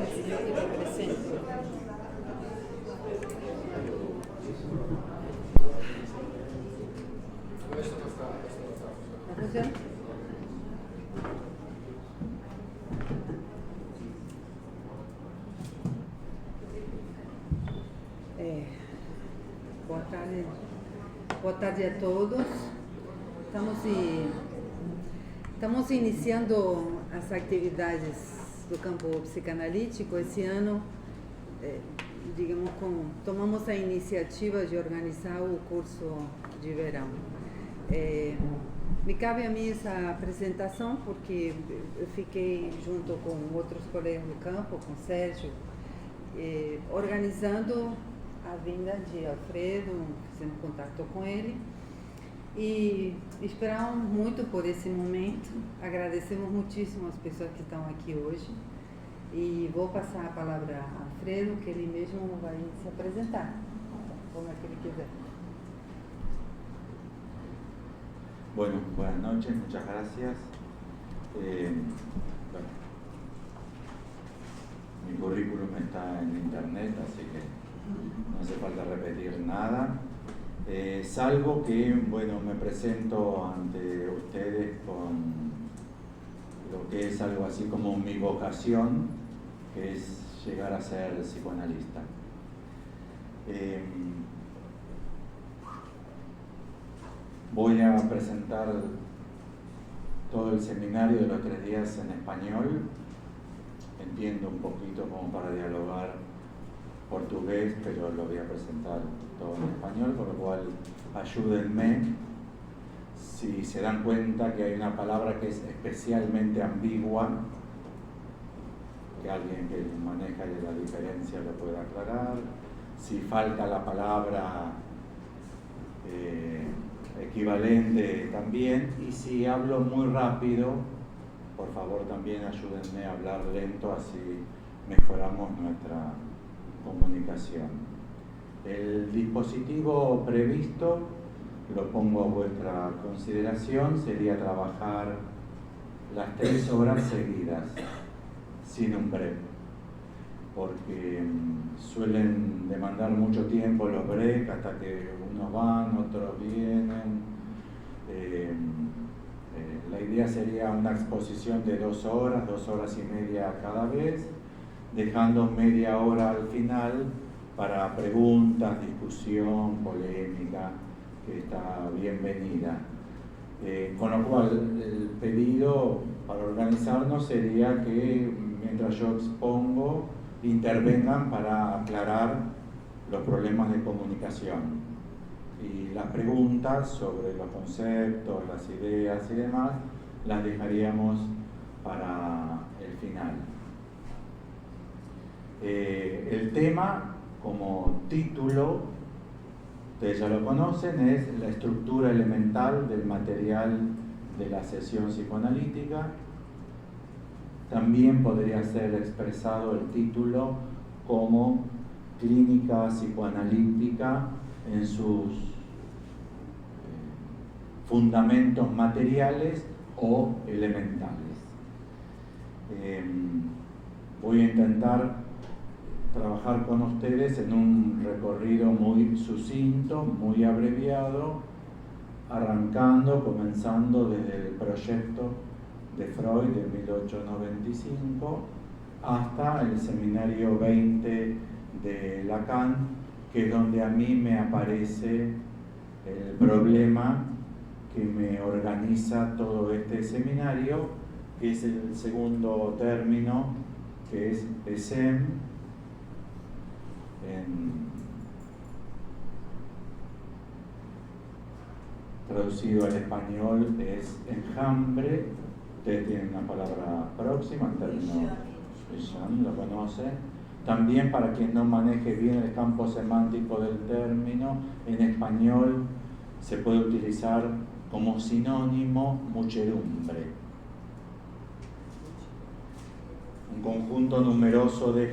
el Señor que te presento. ¿No funciona? Boa tarde a todos. Estamos iniciando as atividades do campo psicanalítico esse ano. Tomamos a iniciativa de organizar o curso de verão. Me cabe a mim essa apresentação porque eu fiquei junto com outros colegas do campo, com o Sérgio, organizando a vinda de Alfredo, fizemos contato com ele e esperamos muito por esse momento. Agradecemos muitíssimo as pessoas que estão aqui hoje e vou passar a palavra a Alfredo, que ele mesmo vai se apresentar, como é que ele quiser. Bueno, buenas noches, muchas gracias. Bueno, mi currículum está en internet, así que no hace falta repetir nada, salvo que, bueno, me presento ante ustedes con lo que es algo así como mi vocación, que es llegar a ser psicoanalista. Voy a presentar todo el seminario de los 3 días en español. Entiendo un poquito como para dialogar portugués, pero lo voy a presentar todo en español, por lo cual ayúdenme. Si se dan cuenta que hay una palabra que es especialmente ambigua, que alguien que maneja la diferencia lo pueda aclarar. Si falta la palabra equivalente también, y si hablo muy rápido, por favor también ayúdenme a hablar lento, así mejoramos nuestra comunicación. El dispositivo previsto, lo pongo a vuestra consideración, sería trabajar las 3 horas seguidas, sin un break, porque suelen demandar mucho tiempo los breaks, hasta que unos van, otros vienen. La idea sería una exposición de 2 horas, 2 horas y media cada vez, dejando media hora al final para preguntas, discusión, polémica, que está bienvenida. Con lo cual, el pedido para organizarnos sería que mientras yo expongo, intervengan para aclarar los problemas de comunicación. Y las preguntas sobre los conceptos, las ideas y demás, las dejaríamos para el final. El tema, como título, ustedes ya lo conocen, es la estructura elemental del material de la sesión psicoanalítica. También podría ser expresado el título como clínica psicoanalítica en sus fundamentos materiales o elementales. Voy a intentar trabajar con ustedes en un recorrido muy sucinto, muy abreviado, comenzando desde el proyecto de Freud de 1895 hasta el seminario 20 de Lacan, que es donde a mí me aparece el problema que me organiza todo este seminario, que es el segundo término, que es ESEM, traducido al español es enjambre. Ustedes tienen una palabra próxima, el término lo conoce. También, para quien no maneje bien el campo semántico del término, en español se puede utilizar como sinónimo muchedumbre. Un conjunto numeroso de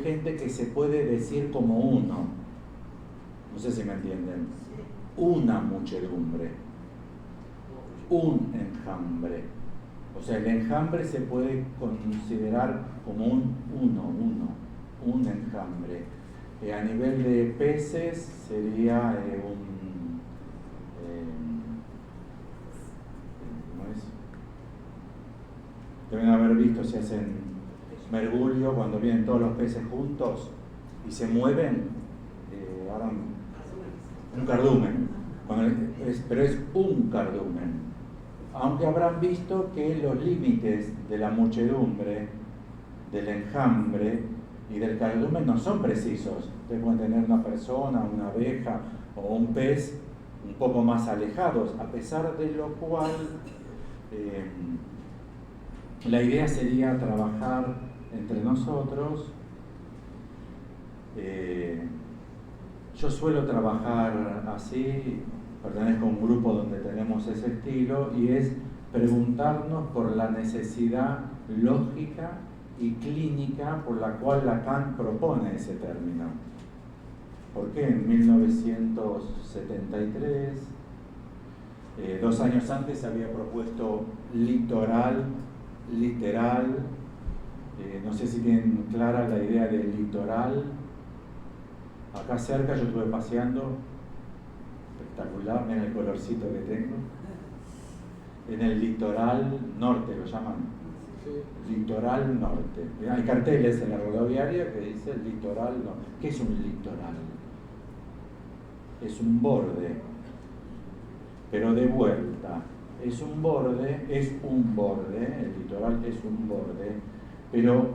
gente que se puede decir como uno. No sé si me entienden. Una muchedumbre, un enjambre. O sea, el enjambre se puede considerar como un enjambre. A nivel de peces sería ¿cómo es? Deben haber visto si hacen mergullo cuando vienen todos los peces juntos y se mueven. Ahora un cardumen, pero es un cardumen. Aunque habrán visto que los límites de la muchedumbre, del enjambre y del cardumen no son precisos. Ustedes pueden tener una persona, una abeja o un pez un poco más alejados, a pesar de lo cual la idea sería trabajar entre nosotros. Yo suelo trabajar así, pertenezco a un grupo donde tenemos ese estilo, y es preguntarnos por la necesidad lógica y clínica por la cual Lacan propone ese término. ¿Por qué en 1973, 2 años antes, había propuesto litoral, literal? No sé si tienen clara la idea del litoral. Acá cerca yo estuve paseando, espectacular, miren el colorcito que tengo. En el litoral norte lo llaman. Litoral norte. Hay carteles en la rodoviaria que dice litoral norte. ¿Qué es un litoral? Es un borde, pero de vuelta. Es un borde, el litoral es un borde, pero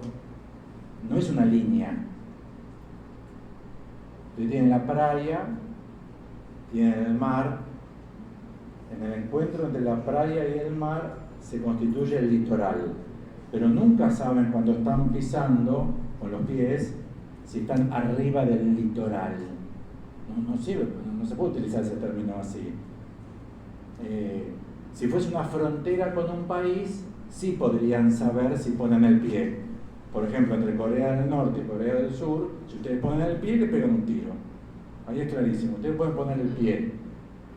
no es una línea. Usted tiene la playa, tiene el mar. En el encuentro entre la playa y el mar se constituye el litoral, pero nunca saben cuando están pisando con los pies si están arriba del litoral. No sirve, no se puede utilizar ese término así. Si fuese una frontera con un país, sí podrían saber si ponen el pie. Por ejemplo, entre Corea del Norte y Corea del Sur, si ustedes ponen el pie, le pegan un tiro. Ahí es clarísimo, ustedes pueden poner el pie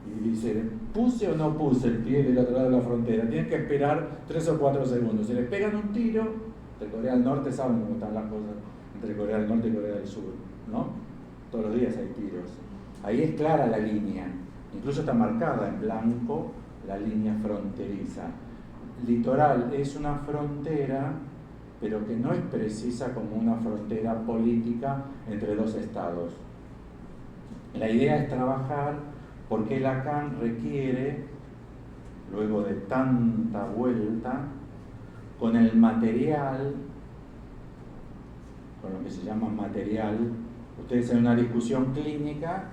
y dicen, ¿puse o no puse el pie del otro lado de la frontera? Tienen que esperar 3 o 4 segundos. Si les pegan un tiro, de Corea del Norte saben cómo están las cosas entre Corea del Norte y Corea del Sur, ¿no? Todos los días hay tiros. Ahí es clara la línea, incluso está marcada en blanco la línea fronteriza. Litoral es una frontera, pero que no es precisa como una frontera política entre 2 estados. La idea es trabajar porque Lacan requiere, luego de tanta vuelta, con el material, con lo que se llama material. Ustedes en una discusión clínica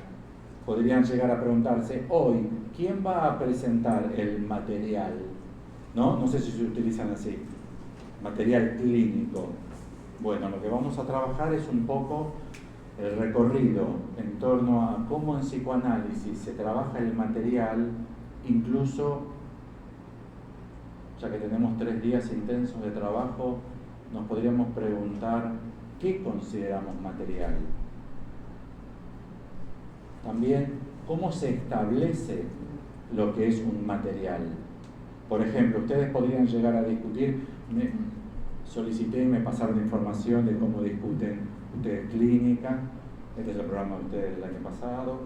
podrían llegar a preguntarse, hoy, ¿quién va a presentar el material? No sé si se utilizan así, material clínico. Bueno, lo que vamos a trabajar es un poco el recorrido en torno a cómo en psicoanálisis se trabaja el material, incluso, ya que tenemos 3 días intensos de trabajo, nos podríamos preguntar qué consideramos material. También, ¿cómo se establece lo que es un material? Por ejemplo, ustedes podrían llegar a discutir, solicité y me pasaron información de cómo discuten ustedes clínica, este es el programa de ustedes del año pasado,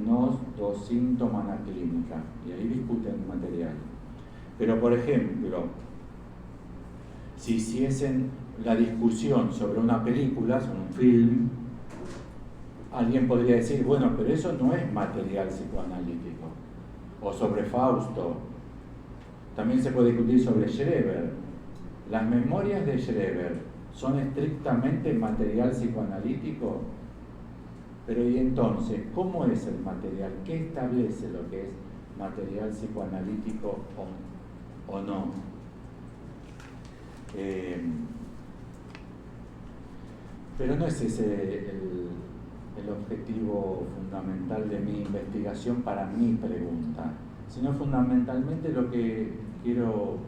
nos dos síntomas en la clínica, y ahí discuten material. Pero, por ejemplo, si hiciesen la discusión sobre una película, sobre un film, alguien podría decir, bueno, pero eso no es material psicoanalítico. O sobre Fausto. También se puede discutir sobre Schreber. ¿Las memorias de Schreber son estrictamente material psicoanalítico? Pero ¿y entonces cómo es el material? ¿Qué establece lo que es material psicoanalítico o no? Pero no es ese el objetivo fundamental de mi investigación para mi pregunta, sino fundamentalmente lo que quiero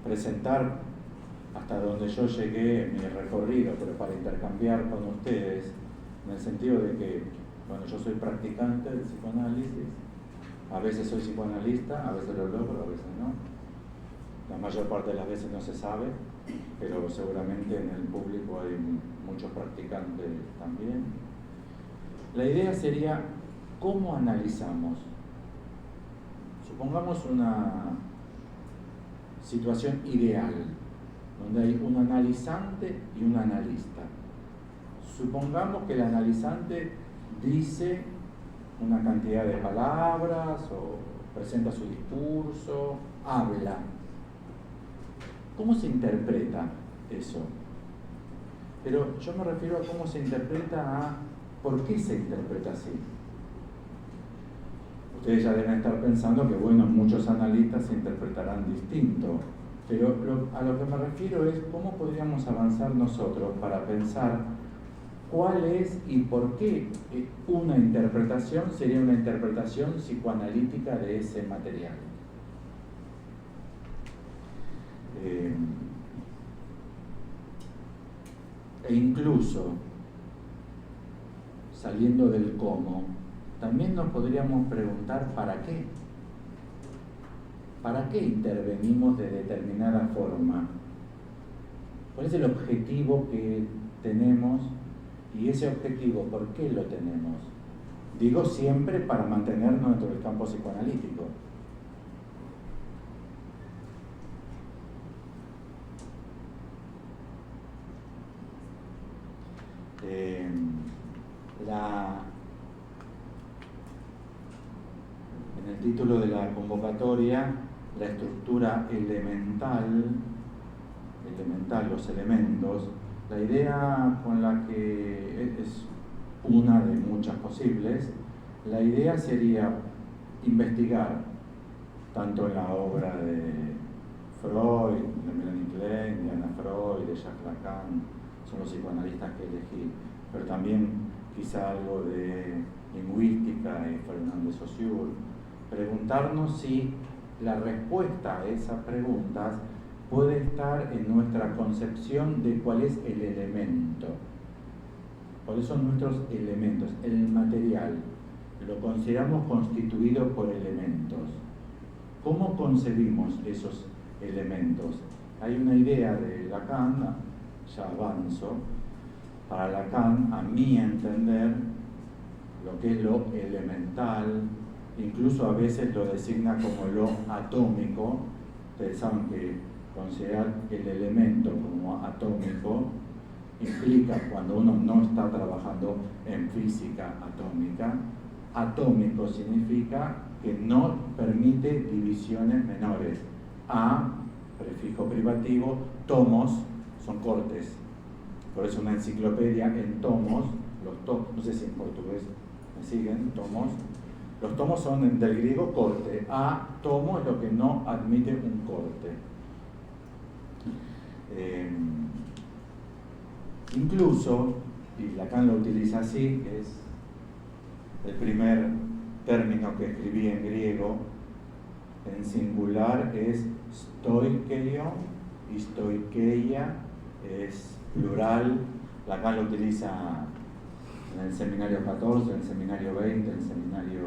presentar hasta donde yo llegué en mi recorrido, pero para intercambiar con ustedes, en el sentido de que, bueno, yo soy practicante del psicoanálisis, A veces soy psicoanalista, a veces lo logro, a veces no. La mayor parte de las veces no se sabe, pero seguramente en el público hay muchos practicantes también. La idea sería, ¿cómo analizamos? Supongamos una situación ideal, donde hay un analizante y un analista. Supongamos que el analizante dice una cantidad de palabras o presenta su discurso, habla. ¿Cómo se interpreta eso? Pero yo me refiero a cómo se interpreta a por qué se interpreta así. Ustedes ya deben estar pensando que, bueno, muchos analistas se interpretarán distinto, pero a lo que me refiero es cómo podríamos avanzar nosotros para pensar cuál es y por qué una interpretación sería una interpretación psicoanalítica de ese material. E incluso, saliendo del cómo, también nos podríamos preguntar ¿para qué? ¿Para qué intervenimos de determinada forma? ¿Cuál es el objetivo que tenemos? Y ese objetivo, ¿por qué lo tenemos? Digo siempre para mantenernos dentro del campo psicoanalítico. En el título de la convocatoria, la estructura elemental, los elementos, la idea con la que es una de muchas posibles, la idea sería investigar, tanto en la obra de Freud, de Melanie Klein, de Anna Freud, de Jacques Lacan, son los psicoanalistas que elegí, pero también quizá algo de lingüística y Fernand de Saussure, preguntarnos si la respuesta a esas preguntas puede estar en nuestra concepción de cuál es el elemento. ¿Cuáles son nuestros elementos? El material lo consideramos constituido por elementos. ¿Cómo concebimos esos elementos? Hay una idea de Lacan, ya avanzo. Para Lacan, a mi entender, lo que es lo elemental, incluso a veces lo designa como lo atómico. Ustedes saben que considerar el elemento como atómico implica, cuando uno no está trabajando en física atómica, atómico significa que no permite divisiones menores. A, prefijo privativo, tomos son cortes. Por eso una enciclopedia en tomos, no sé si en portugués me siguen, tomos. Los tomos son del griego corte. A, tomo es lo que no admite un corte. Incluso, y Lacan lo utiliza así, es el primer término que escribí en griego, en singular es stoikeio, y stoikeia es plural. Lacan lo utiliza en el seminario 14, en el seminario 20, en el seminario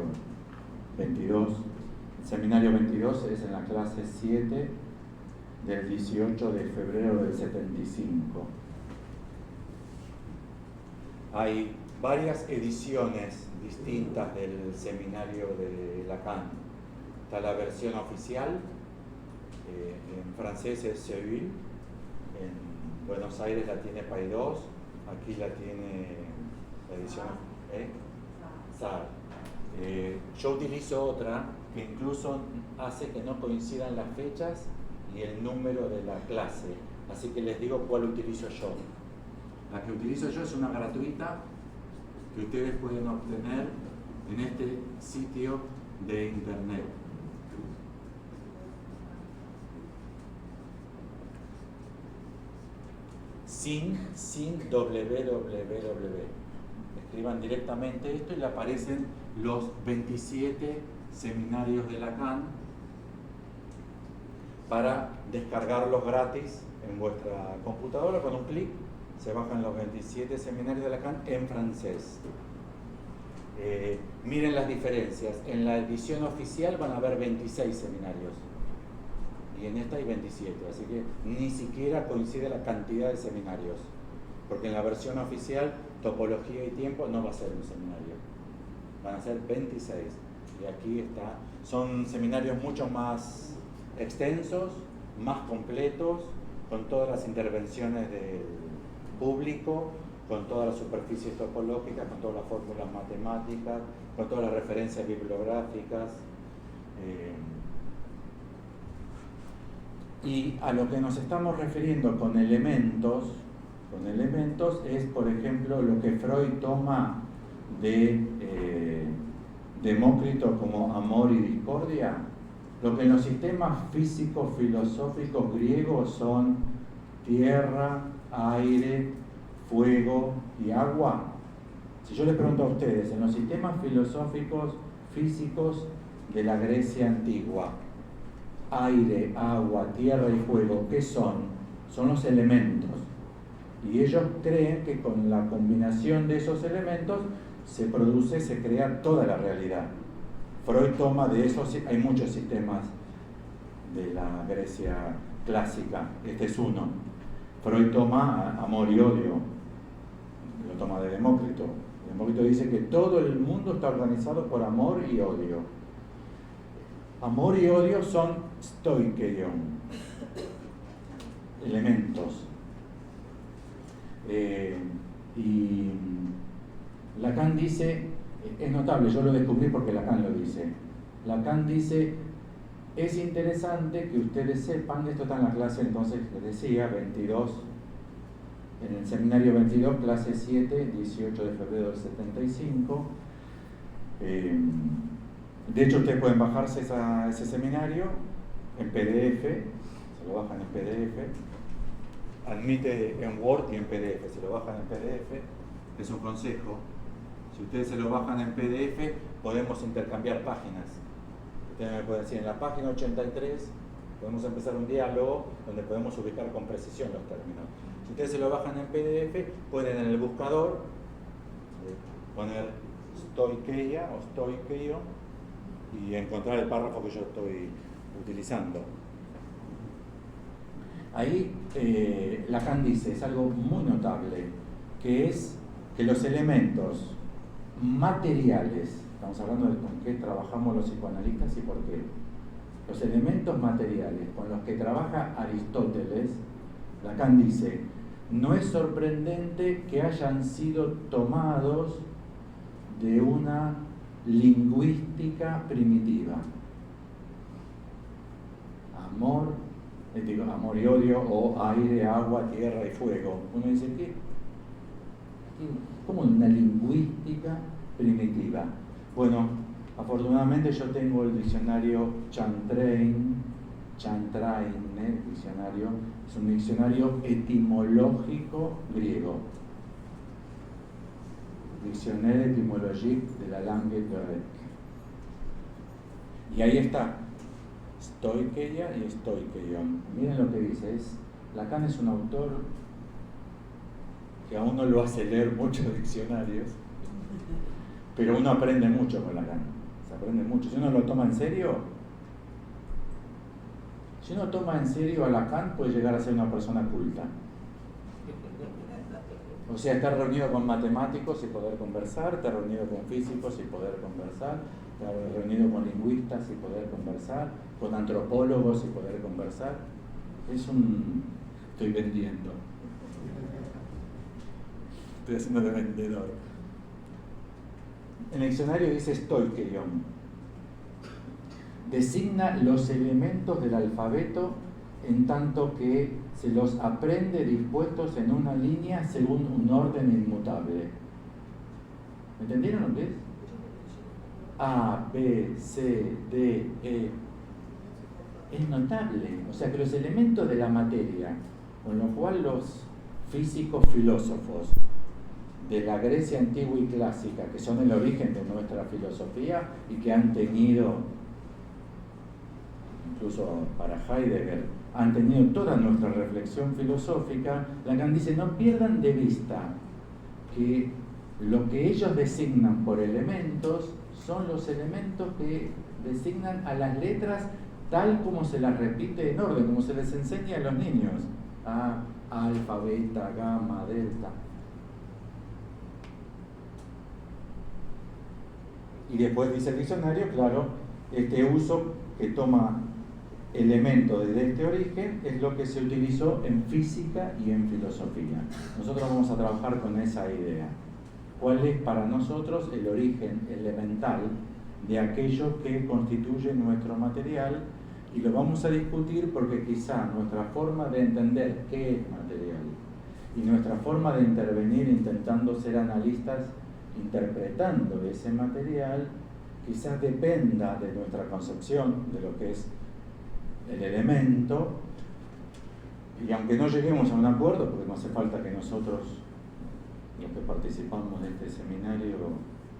22. El seminario 22 es en la clase 7 del 18 de febrero del 75. Hay varias ediciones distintas del seminario de Lacan. Está la versión oficial, en francés es Seville, en Buenos Aires la tiene Paidós, aquí la tiene la edición SAR. Yo utilizo otra que incluso hace que no coincidan las fechas y el número de la clase, así que les digo cuál utilizo yo. La que utilizo yo es una gratuita que ustedes pueden obtener en este sitio de internet. Sin www. Escriban directamente esto y le aparecen los 27 seminarios de Lacan para descargarlos gratis en vuestra computadora. Con un clic se bajan los 27 seminarios de Lacan en francés. Miren las diferencias. En la edición oficial van a haber 26 seminarios y en esta hay 27, así que ni siquiera coincide la cantidad de seminarios, porque en la versión oficial topología y tiempo no va a ser un seminario, van a ser 26 y aquí está. Son seminarios mucho más extensos, más completos, con todas las intervenciones del público, con todas las superficies topológicas, con todas las fórmulas matemáticas, con todas las referencias bibliográficas. Y a lo que nos estamos refiriendo con elementos es, por ejemplo, lo que Freud toma de Demócrito como amor y discordia, lo que en los sistemas físicos filosóficos griegos son tierra, aire, fuego y agua. Si yo les pregunto a ustedes, en los sistemas filosóficos físicos de la Grecia antigua, aire, agua, tierra y fuego, ¿qué son? Son los elementos. Y ellos creen que con la combinación de esos elementos se crea toda la realidad. Freud toma de esos, hay muchos sistemas de la Grecia clásica, este es uno. Freud toma amor y odio, lo toma de Demócrito. Demócrito dice que todo el mundo está organizado por amor y odio. Amor y odio son stoikeion, elementos. Y Lacan dice, es notable, yo lo descubrí porque Lacan lo dice. Lacan dice, es interesante que ustedes sepan, esto está en la clase entonces, les decía, 22, en el seminario 22, clase 7, 18 de febrero del 75. De hecho, ustedes pueden bajarse ese seminario en PDF, se lo bajan en PDF, admite en Word y en PDF, se lo bajan en PDF, es un consejo. Si ustedes se lo bajan en PDF, podemos intercambiar páginas. Ustedes me pueden decir, en la página 83 podemos empezar un diálogo donde podemos ubicar con precisión los términos. Si ustedes se lo bajan en PDF, pueden en el buscador poner stoikeia o stoikeio y encontrar el párrafo que yo estoy utilizando. Ahí Lacan dice, es algo muy notable, que es que los elementos materiales, estamos hablando de con qué trabajamos los psicoanalistas y por qué, los elementos materiales con los que trabaja Aristóteles, Lacan dice, no es sorprendente que hayan sido tomados de una lingüística primitiva. Amor y odio, o aire, agua, tierra y fuego. Uno dice, ¿qué? ¿Cómo una lingüística primitiva? Bueno, afortunadamente yo tengo el diccionario Chantraine, diccionario, es un diccionario etimológico griego. Dictionnaire étymologique de la langue grecque. Y ahí está, stoikeia y stoikeion. Miren lo que dice, Lacan es un autor que a uno lo hace leer muchos diccionarios, pero uno aprende mucho con Lacan, se aprende mucho. Si uno lo toma en serio, a Lacan puede llegar a ser una persona culta. O sea, estar reunido con matemáticos y poder conversar, estar reunido con físicos y poder conversar, estar reunido con lingüistas y poder conversar, con antropólogos y poder conversar. Estoy vendiendo. Estoy haciendo de vendedor. En el diccionario dice stoikeion. Designa los elementos del alfabeto en tanto que se los aprende dispuestos en una línea según un orden inmutable. ¿Entendieron lo que es? A, B, C, D, E. Es notable. O sea que los elementos de la materia, con lo cual los físicos filósofos de la Grecia antigua y clásica, que son el origen de nuestra filosofía y que han tenido, incluso para Heidegger, han tenido toda nuestra reflexión filosófica, Lacan dice, no pierdan de vista que Lo que ellos designan por elementos son los elementos que designan a las letras tal como se las repite en orden, como se les enseña a los niños. A, alfa, beta, gamma, delta. Y después dice el diccionario, claro, este uso que toma elementos desde este origen es lo que se utilizó en física y en filosofía. Nosotros vamos a trabajar con esa idea. ¿Cuál es para nosotros el origen elemental de aquello que constituye nuestro material? Y lo vamos a discutir porque quizá nuestra forma de entender qué es material y nuestra forma de intervenir intentando ser analistas interpretando ese material quizás dependa de nuestra concepción de lo que es el elemento, y aunque no lleguemos a un acuerdo, porque no hace falta que nosotros, los que participamos de este seminario,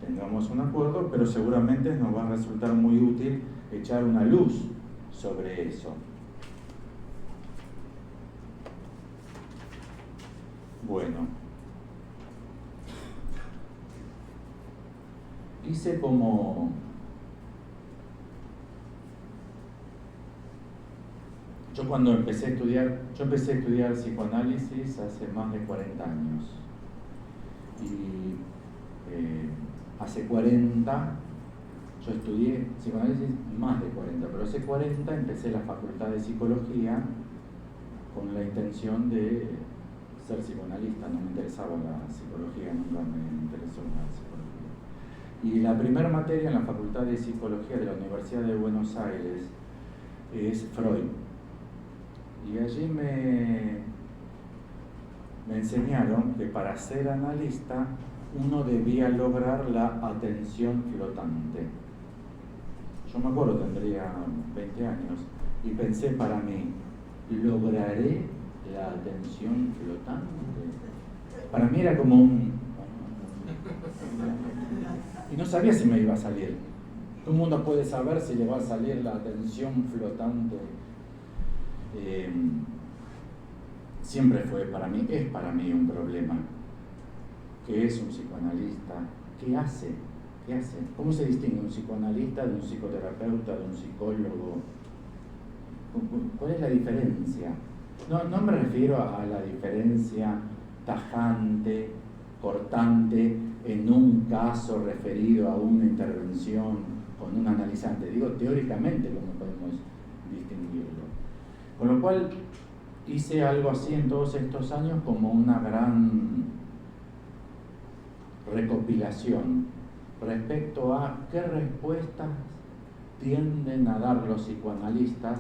tengamos un acuerdo, pero seguramente nos va a resultar muy útil echar una luz sobre eso. Bueno, hice como... Yo empecé a estudiar psicoanálisis hace más de 40 años. Y hace 40, yo estudié psicoanálisis más de 40, pero hace 40 empecé la facultad de psicología con la intención de ser psicoanalista. No me interesaba la psicología, nunca me interesó la psicología. Y la primera materia en la facultad de psicología de la Universidad de Buenos Aires es Freud. Y allí me enseñaron que para ser analista uno debía lograr la atención flotante. Yo me acuerdo, tendría 20 años, y pensé para mí, ¿lograré la atención flotante? Para mí era como un... Y no sabía si me iba a salir. Todo el mundo puede saber si le va a salir la atención flotante. Siempre fue para mí, es para mí un problema. ¿Qué es un psicoanalista? ¿Qué hace? ¿Qué hace? ¿Cómo se distingue un psicoanalista de un psicoterapeuta, de un psicólogo? ¿Cuál es la diferencia? No me refiero a la diferencia tajante, cortante, en un caso referido a una intervención con un analizante. Digo teóricamente cómo podemos distinguirlo. Con lo cual hice algo así en todos estos años como una gran recopilación respecto a qué respuestas tienden a dar los psicoanalistas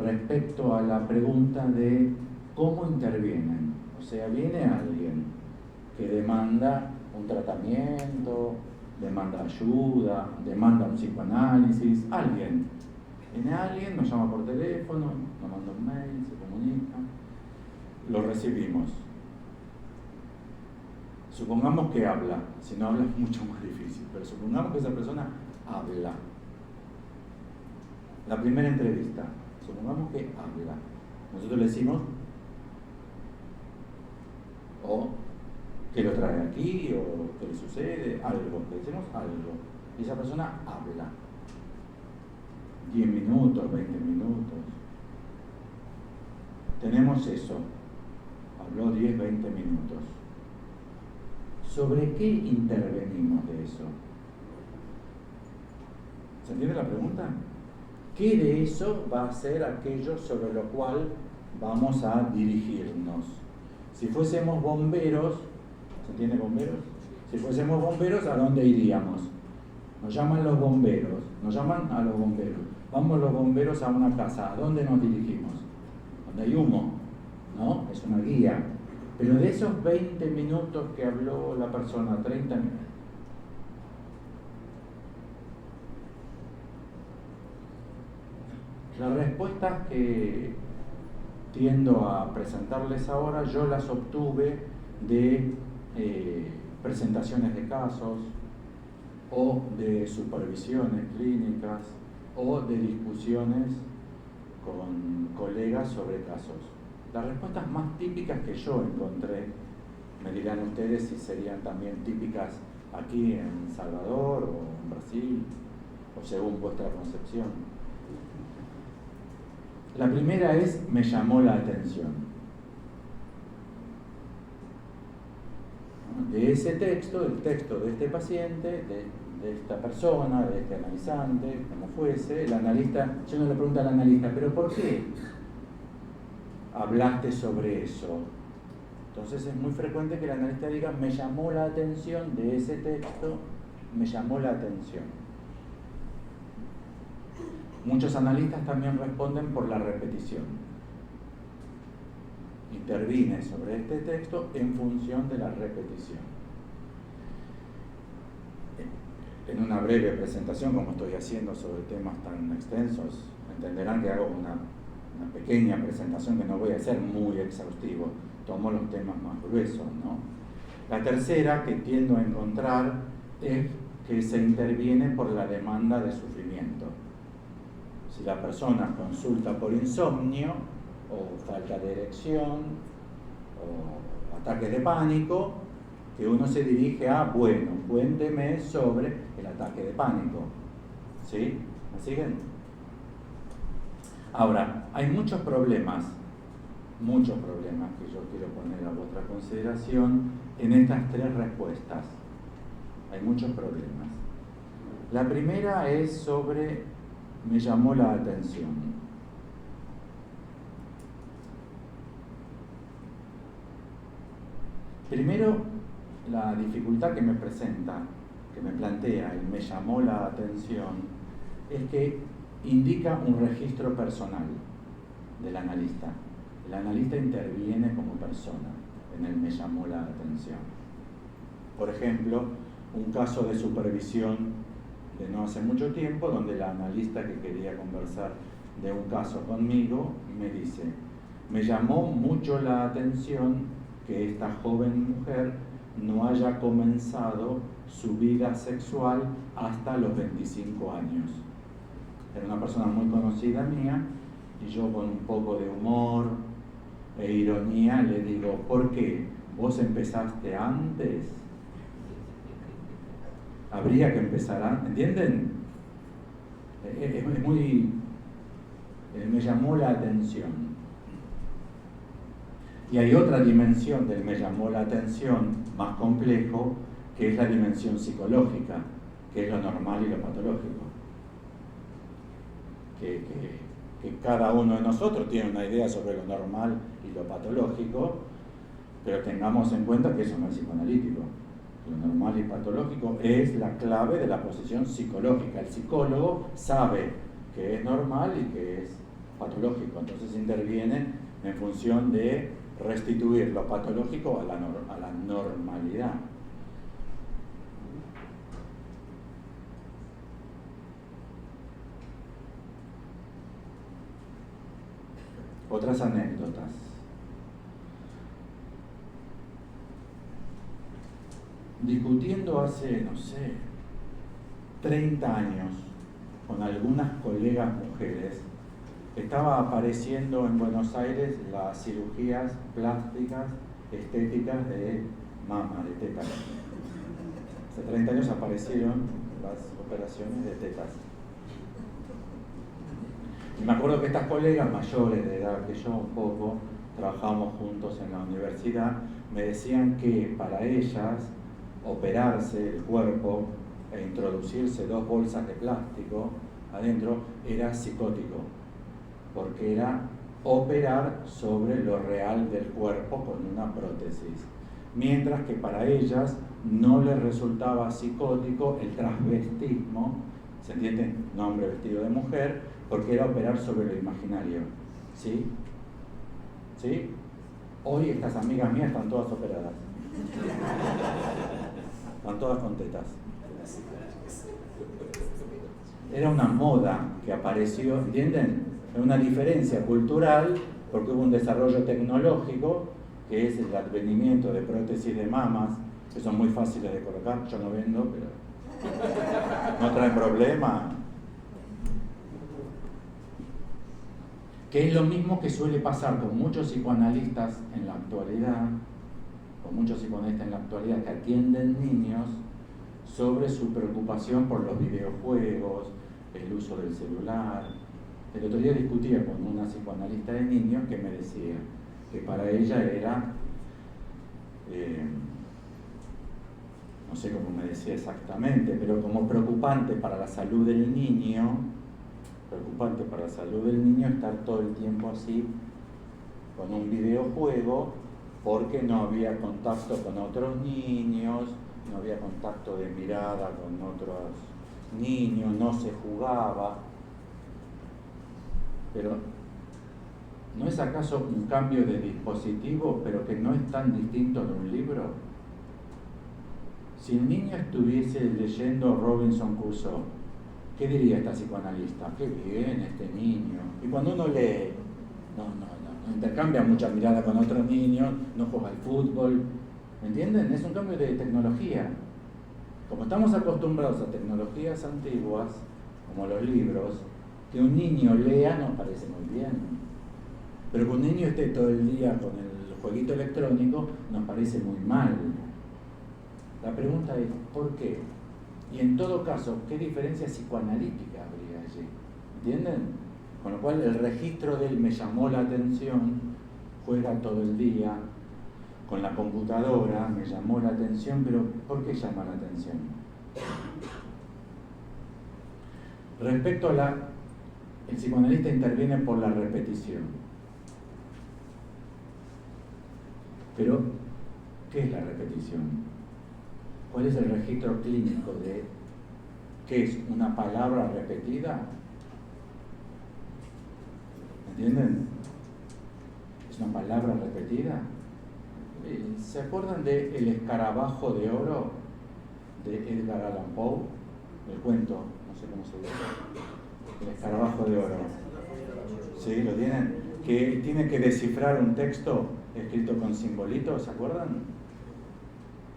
respecto a la pregunta de cómo intervienen. O sea, viene alguien que demanda un tratamiento, demanda ayuda, demanda un psicoanálisis, alguien. Viene alguien, nos llama por teléfono, nos manda un mail, se comunica, lo recibimos. Supongamos que habla, si no habla es mucho más difícil, pero supongamos que esa persona habla. La primera entrevista, supongamos que habla. Nosotros le decimos, o que lo trae aquí, o que le sucede, algo, le decimos algo. Y esa persona habla. 10 minutos, 20 minutos. Tenemos eso. Habló 10, 20 minutos. ¿Sobre qué intervenimos de eso? ¿Se entiende la pregunta? ¿Qué de eso va a ser aquello sobre lo cual vamos a dirigirnos? Si fuésemos bomberos, ¿se entiende bomberos? Si fuésemos bomberos, ¿a dónde iríamos? Nos llaman los bomberos, nos llaman a los bomberos. Vamos los bomberos a una casa, ¿a dónde nos dirigimos? Donde hay humo, ¿no? Es una guía. Pero de esos 20 minutos que habló la persona, 30 minutos, las respuestas que tiendo a presentarles ahora, yo las obtuve de presentaciones de casos, o de supervisiones clínicas, o de discusiones con colegas sobre casos. Las respuestas más típicas que yo encontré Me dirán ustedes si serían también típicas aquí en Salvador o en Brasil, o según vuestra concepción. La primera es, me llamó la atención. De ese texto, el texto de este paciente, de esta persona, de este analizante, como fuese, el analista, yo no le pregunto al analista, ¿pero por qué hablaste sobre eso? Entonces es muy frecuente que el analista diga, me llamó la atención de ese texto, me llamó la atención. Muchos analistas también responden por la repetición. Interviene sobre este texto en función de la repetición. En una breve presentación, como estoy haciendo sobre temas tan extensos, entenderán que hago una pequeña presentación que no voy a hacer muy exhaustivo, tomo los temas más gruesos, ¿no? La tercera que tiendo a encontrar es que se interviene por la demanda de sufrimiento. Si la persona consulta por insomnio, o falta de erección, o ataques de pánico, que uno se dirige a, bueno, cuénteme sobre el ataque de pánico. ¿Sí? ¿Me siguen? Ahora, hay muchos problemas que yo quiero poner a vuestra consideración en estas tres respuestas. Hay muchos problemas. La primera es sobre, me llamó la atención. Primero, la dificultad que me presenta, que me plantea y me llamó la atención, es que indica un registro personal del analista. El analista interviene como persona en el me llamó la atención. Por ejemplo, un caso de supervisión de no hace mucho tiempo, donde la analista que quería conversar de un caso conmigo me dice, me llamó mucho la atención que esta joven mujer no haya comenzado su vida sexual hasta los 25 años. Era una persona muy conocida mía y yo con un poco de humor e ironía le digo, ¿por qué? ¿Vos empezaste antes? Habría que empezar antes, ¿entienden? Es muy... me llamó la atención. Y hay otra dimensión del me llamó la atención más complejo, que es la dimensión psicológica, que es lo normal y lo patológico. Que cada uno de nosotros tiene una idea sobre lo normal y lo patológico, pero tengamos en cuenta que eso no es psicoanalítico. Lo normal y patológico es la clave de la posición psicológica. El psicólogo sabe que es normal y que es patológico, entonces interviene en función de restituir lo patológico a la normalidad. Otras anécdotas. Discutiendo hace, 30 años con algunas colegas mujeres, estaba apareciendo en Buenos Aires las cirugías plásticas, estéticas de mama, de tetas. Hace 30 años aparecieron las operaciones de tetas. Y me acuerdo que estas colegas mayores de edad que yo un poco, trabajábamos juntos en la universidad, me decían que para ellas operarse el cuerpo e introducirse 2 bolsas de plástico adentro era psicótico, porque era operar sobre lo real del cuerpo con una prótesis, mientras que para ellas no les resultaba psicótico el transvestismo, ¿se entiende? Hombre vestido de mujer, porque era operar sobre lo imaginario. ¿Sí? ¿Sí? Hoy estas amigas mías están todas operadas. Están todas con tetas. Era una moda que apareció, ¿entienden? Una diferencia cultural, porque hubo un desarrollo tecnológico, que es el advenimiento de prótesis de mamas, que son muy fáciles de colocar. Yo no vendo, pero no traen problema. Que es lo mismo que suele pasar con muchos psicoanalistas en la actualidad, con muchos psicoanalistas en la actualidad que atienden niños, sobre su preocupación por los videojuegos, el uso del celular. El otro día discutía con una psicoanalista de niños que me decía que para ella era, no sé cómo me decía exactamente, pero como preocupante para la salud del niño, estar todo el tiempo así con un videojuego, porque no había contacto con otros niños, no había contacto de mirada con otros niños, no se jugaba. Pero ¿no es acaso un cambio de dispositivo, pero que no es tan distinto de un libro? Si el niño estuviese leyendo Robinson Crusoe, ¿qué diría esta psicoanalista? ¡Qué bien este niño! Y cuando uno lee, no intercambia mucha mirada con otros niños, no juega al fútbol, ¿me entienden? Es un cambio de tecnología. Como estamos acostumbrados a tecnologías antiguas, como los libros, que un niño lea nos parece muy bien. Pero que un niño esté todo el día con el jueguito electrónico nos parece muy mal. La pregunta es, ¿por qué? Y en todo caso, ¿qué diferencia psicoanalítica habría allí? ¿Entienden? Con lo cual el registro de él me llamó la atención, juega todo el día con la computadora, me llamó la atención, pero ¿por qué llama la atención? Respecto a el psicoanalista interviene por la repetición. Pero, ¿qué es la repetición? ¿Cuál es el registro clínico de qué es una palabra repetida? ¿Entienden? ¿Es una palabra repetida? ¿Se acuerdan de El escarabajo de oro de Edgar Allan Poe? El cuento, no sé cómo se llama. El escarabajo de oro. ¿Sí? ¿Lo tienen? Que tiene que descifrar un texto escrito con simbolitos, ¿se acuerdan?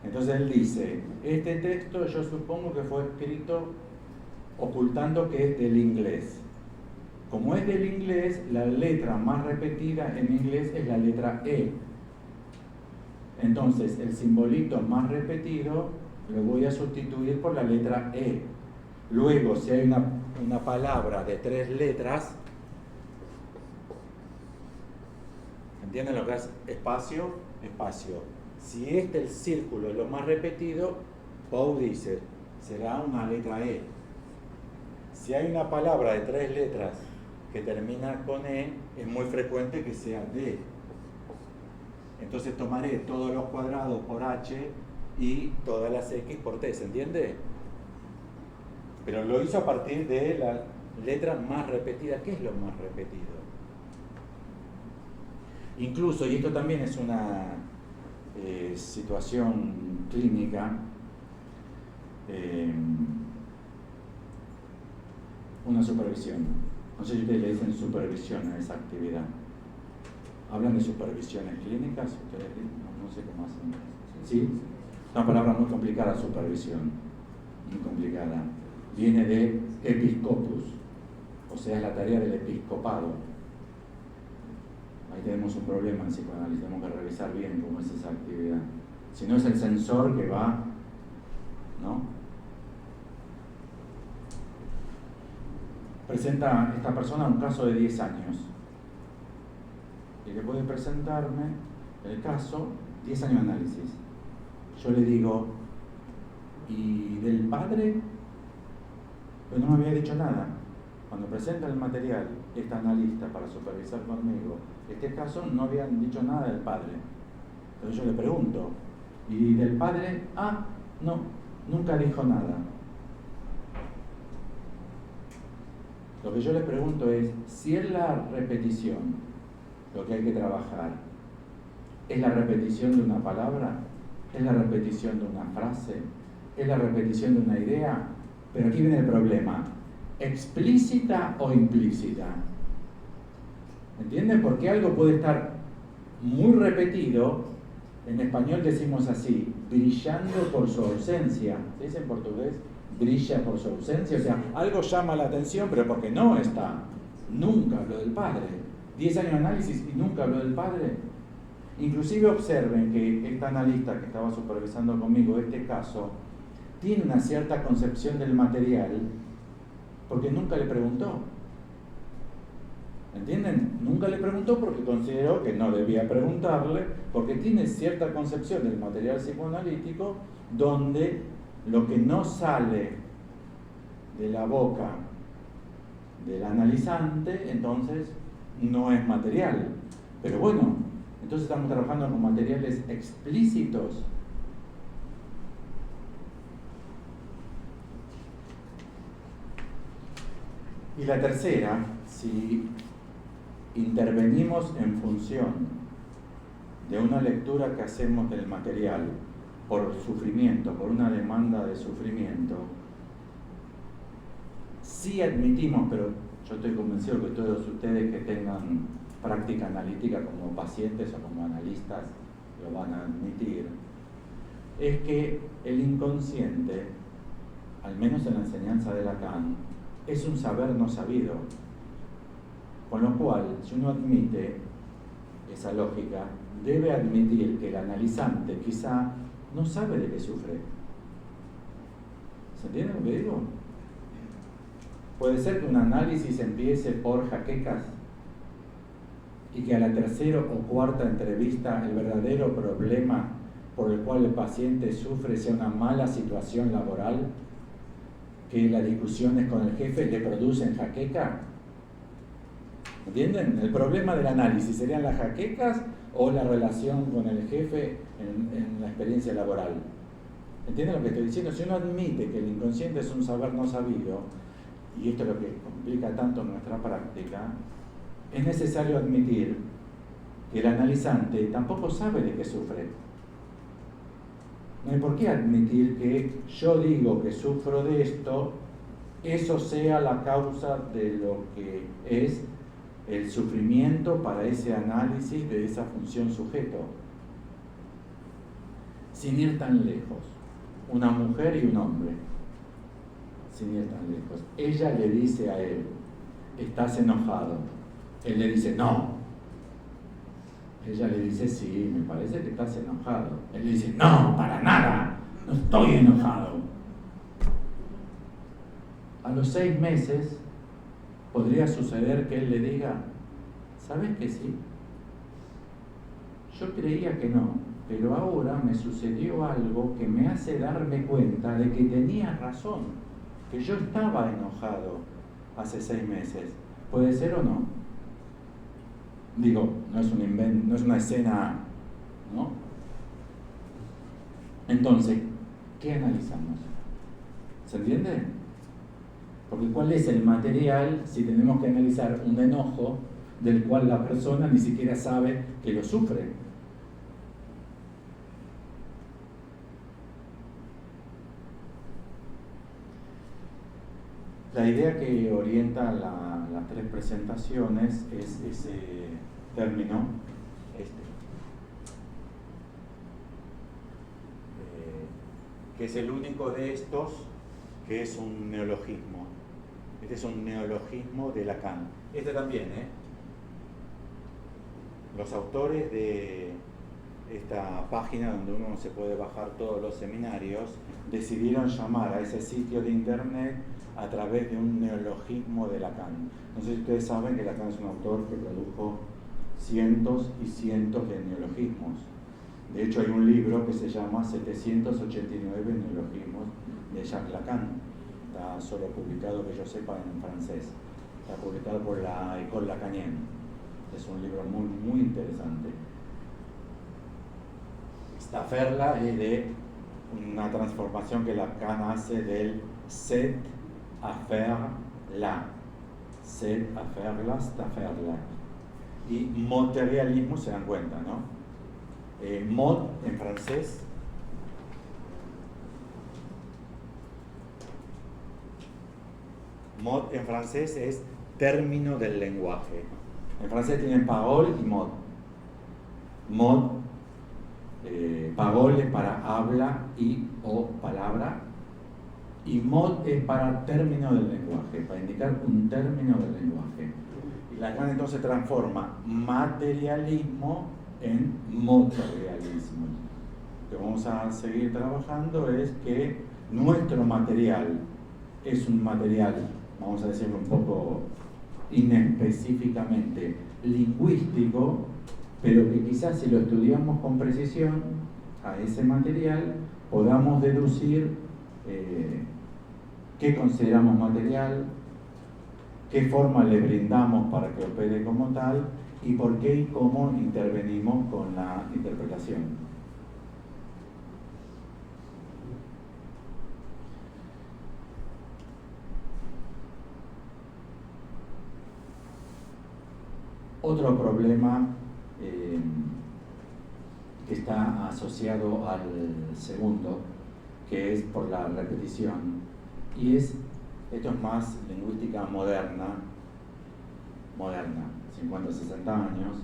Entonces él dice, este texto yo supongo que fue escrito ocultando que es del inglés. Como es del inglés, la letra más repetida en inglés es la letra E. Entonces, el simbolito más repetido lo voy a sustituir por la letra E. Luego, si hay una palabra de 3 letras, ¿entienden lo que es espacio? Espacio. Si el círculo es lo más repetido, Poe dice, será una letra E. Si hay una palabra de 3 letras que termina con E, es muy frecuente que sea D. Entonces tomaré todos los cuadrados por H y todas las X por T, ¿se entiende? Pero lo hizo a partir de la letra más repetida. ¿Qué es lo más repetido? Incluso, y esto también es una situación clínica, una supervisión. No sé si ustedes le dicen supervisión a esa actividad. ¿Hablan de supervisiones clínicas? ¿Ustedes no sé cómo hacen? ¿Sí? Es una palabra muy complicada, supervisión. Muy complicada. Viene de episcopus, o sea, es la tarea del episcopado. Ahí tenemos un problema en psicoanálisis, tenemos que revisar bien cómo es esa actividad. Si no es el sensor que va, ¿no? Presenta esta persona un caso de 10 años. Y después de presentarme el caso, 10 años de análisis. Yo le digo, ¿y del padre? Pues no me había dicho nada. Cuando presenta el material, esta analista para supervisar conmigo, este caso no habían dicho nada del padre. Entonces yo le pregunto, ¿y del padre? Ah, no, nunca dijo nada. Lo que yo le pregunto es, si es la repetición lo que hay que trabajar, ¿es la repetición de una palabra? ¿Es la repetición de una frase? ¿Es la repetición de una idea? Pero aquí viene el problema, ¿explícita o implícita? ¿Entienden? Porque algo puede estar muy repetido, en español decimos así, brillando por su ausencia. ¿Se dice en portugués? Brilla por su ausencia, o sea, algo llama la atención, pero porque no está. Nunca habló del padre. 10 años de análisis y nunca habló del padre. Inclusive observen que esta analista que estaba supervisando conmigo este caso tiene una cierta concepción del material porque nunca le preguntó. ¿Entienden? Nunca le preguntó porque consideró que no debía preguntarle, porque tiene cierta concepción del material psicoanalítico donde lo que no sale de la boca del analizante, entonces no es material. Pero bueno, entonces estamos trabajando con materiales explícitos. Y la tercera, si intervenimos en función de una lectura que hacemos del material por sufrimiento, por una demanda de sufrimiento, sí admitimos, pero yo estoy convencido que todos ustedes que tengan práctica analítica como pacientes o como analistas lo van a admitir, es que el inconsciente, al menos en la enseñanza de Lacan, es un saber no sabido. Con lo cual, si uno admite esa lógica, debe admitir que el analizante quizá no sabe de qué sufre. ¿Se entiende lo que digo? Puede ser que un análisis empiece por jaquecas y que a la tercera o cuarta entrevista el verdadero problema por el cual el paciente sufre sea una mala situación laboral, que las discusiones con el jefe le producen jaqueca. ¿Entienden? El problema del análisis serían las jaquecas o la relación con el jefe en la experiencia laboral. ¿Entienden lo que estoy diciendo? Si uno admite que el inconsciente es un saber no sabido, y esto es lo que complica tanto nuestra práctica, es necesario admitir que el analizante tampoco sabe de qué sufre. No hay por qué admitir que yo digo que sufro de esto, eso sea la causa de lo que es el sufrimiento para ese análisis de esa función sujeto. Sin ir tan lejos, una mujer y un hombre, sin ir tan lejos, ella le dice a él, ¿estás enojado? Él le dice, no. Ella le dice, sí, me parece que estás enojado. Él le dice, no, para nada, no estoy enojado. A los 6 meses podría suceder que él le diga, ¿sabes que sí? Yo creía que no, pero ahora me sucedió algo que me hace darme cuenta de que tenía razón, que yo estaba enojado hace 6 meses. ¿Puede ser o no? Digo, no es un invento, no es una escena, ¿no? Entonces, ¿qué analizamos? ¿Se entiende? Porque ¿cuál es el material si tenemos que analizar un enojo del cual la persona ni siquiera sabe que lo sufre? La idea que orienta las 3 presentaciones es ese término, que es el único de estos que es un neologismo. Este es un neologismo de Lacan. Este también, Los autores de esta página donde uno se puede bajar todos los seminarios decidieron llamar a ese sitio de internet a través de un neologismo de Lacan. No sé si ustedes saben que Lacan es un autor que produjo cientos y cientos de neologismos. De hecho, hay un libro que se llama 789 neologismos de Jacques Lacan. Está solo publicado, que yo sepa, en francés. Está publicado por la École Lacanienne. Es un libro muy, muy interesante. Esta perla es de una transformación que Lacan hace del c'est à faire là. C'est à faire là, c'est à faire là. Y materialismo, se dan cuenta, ¿no? Mod en francés es término del lenguaje. En francés tienen parole y mod. Mod, parole para habla y o palabra, y mod es para término del lenguaje, para indicar un término del lenguaje. Y Lacan entonces transforma materialismo en motorrealismo. Lo que vamos a seguir trabajando es que nuestro material es un material, vamos a decirlo un poco inespecíficamente, lingüístico, pero que quizás si lo estudiamos con precisión a ese material podamos deducir qué consideramos material, qué forma le brindamos para que opere como tal y por qué y cómo intervenimos con la interpretación. Otro problema que está asociado al segundo, que es por la repetición, y esto es más lingüística moderna, 50, 60 años,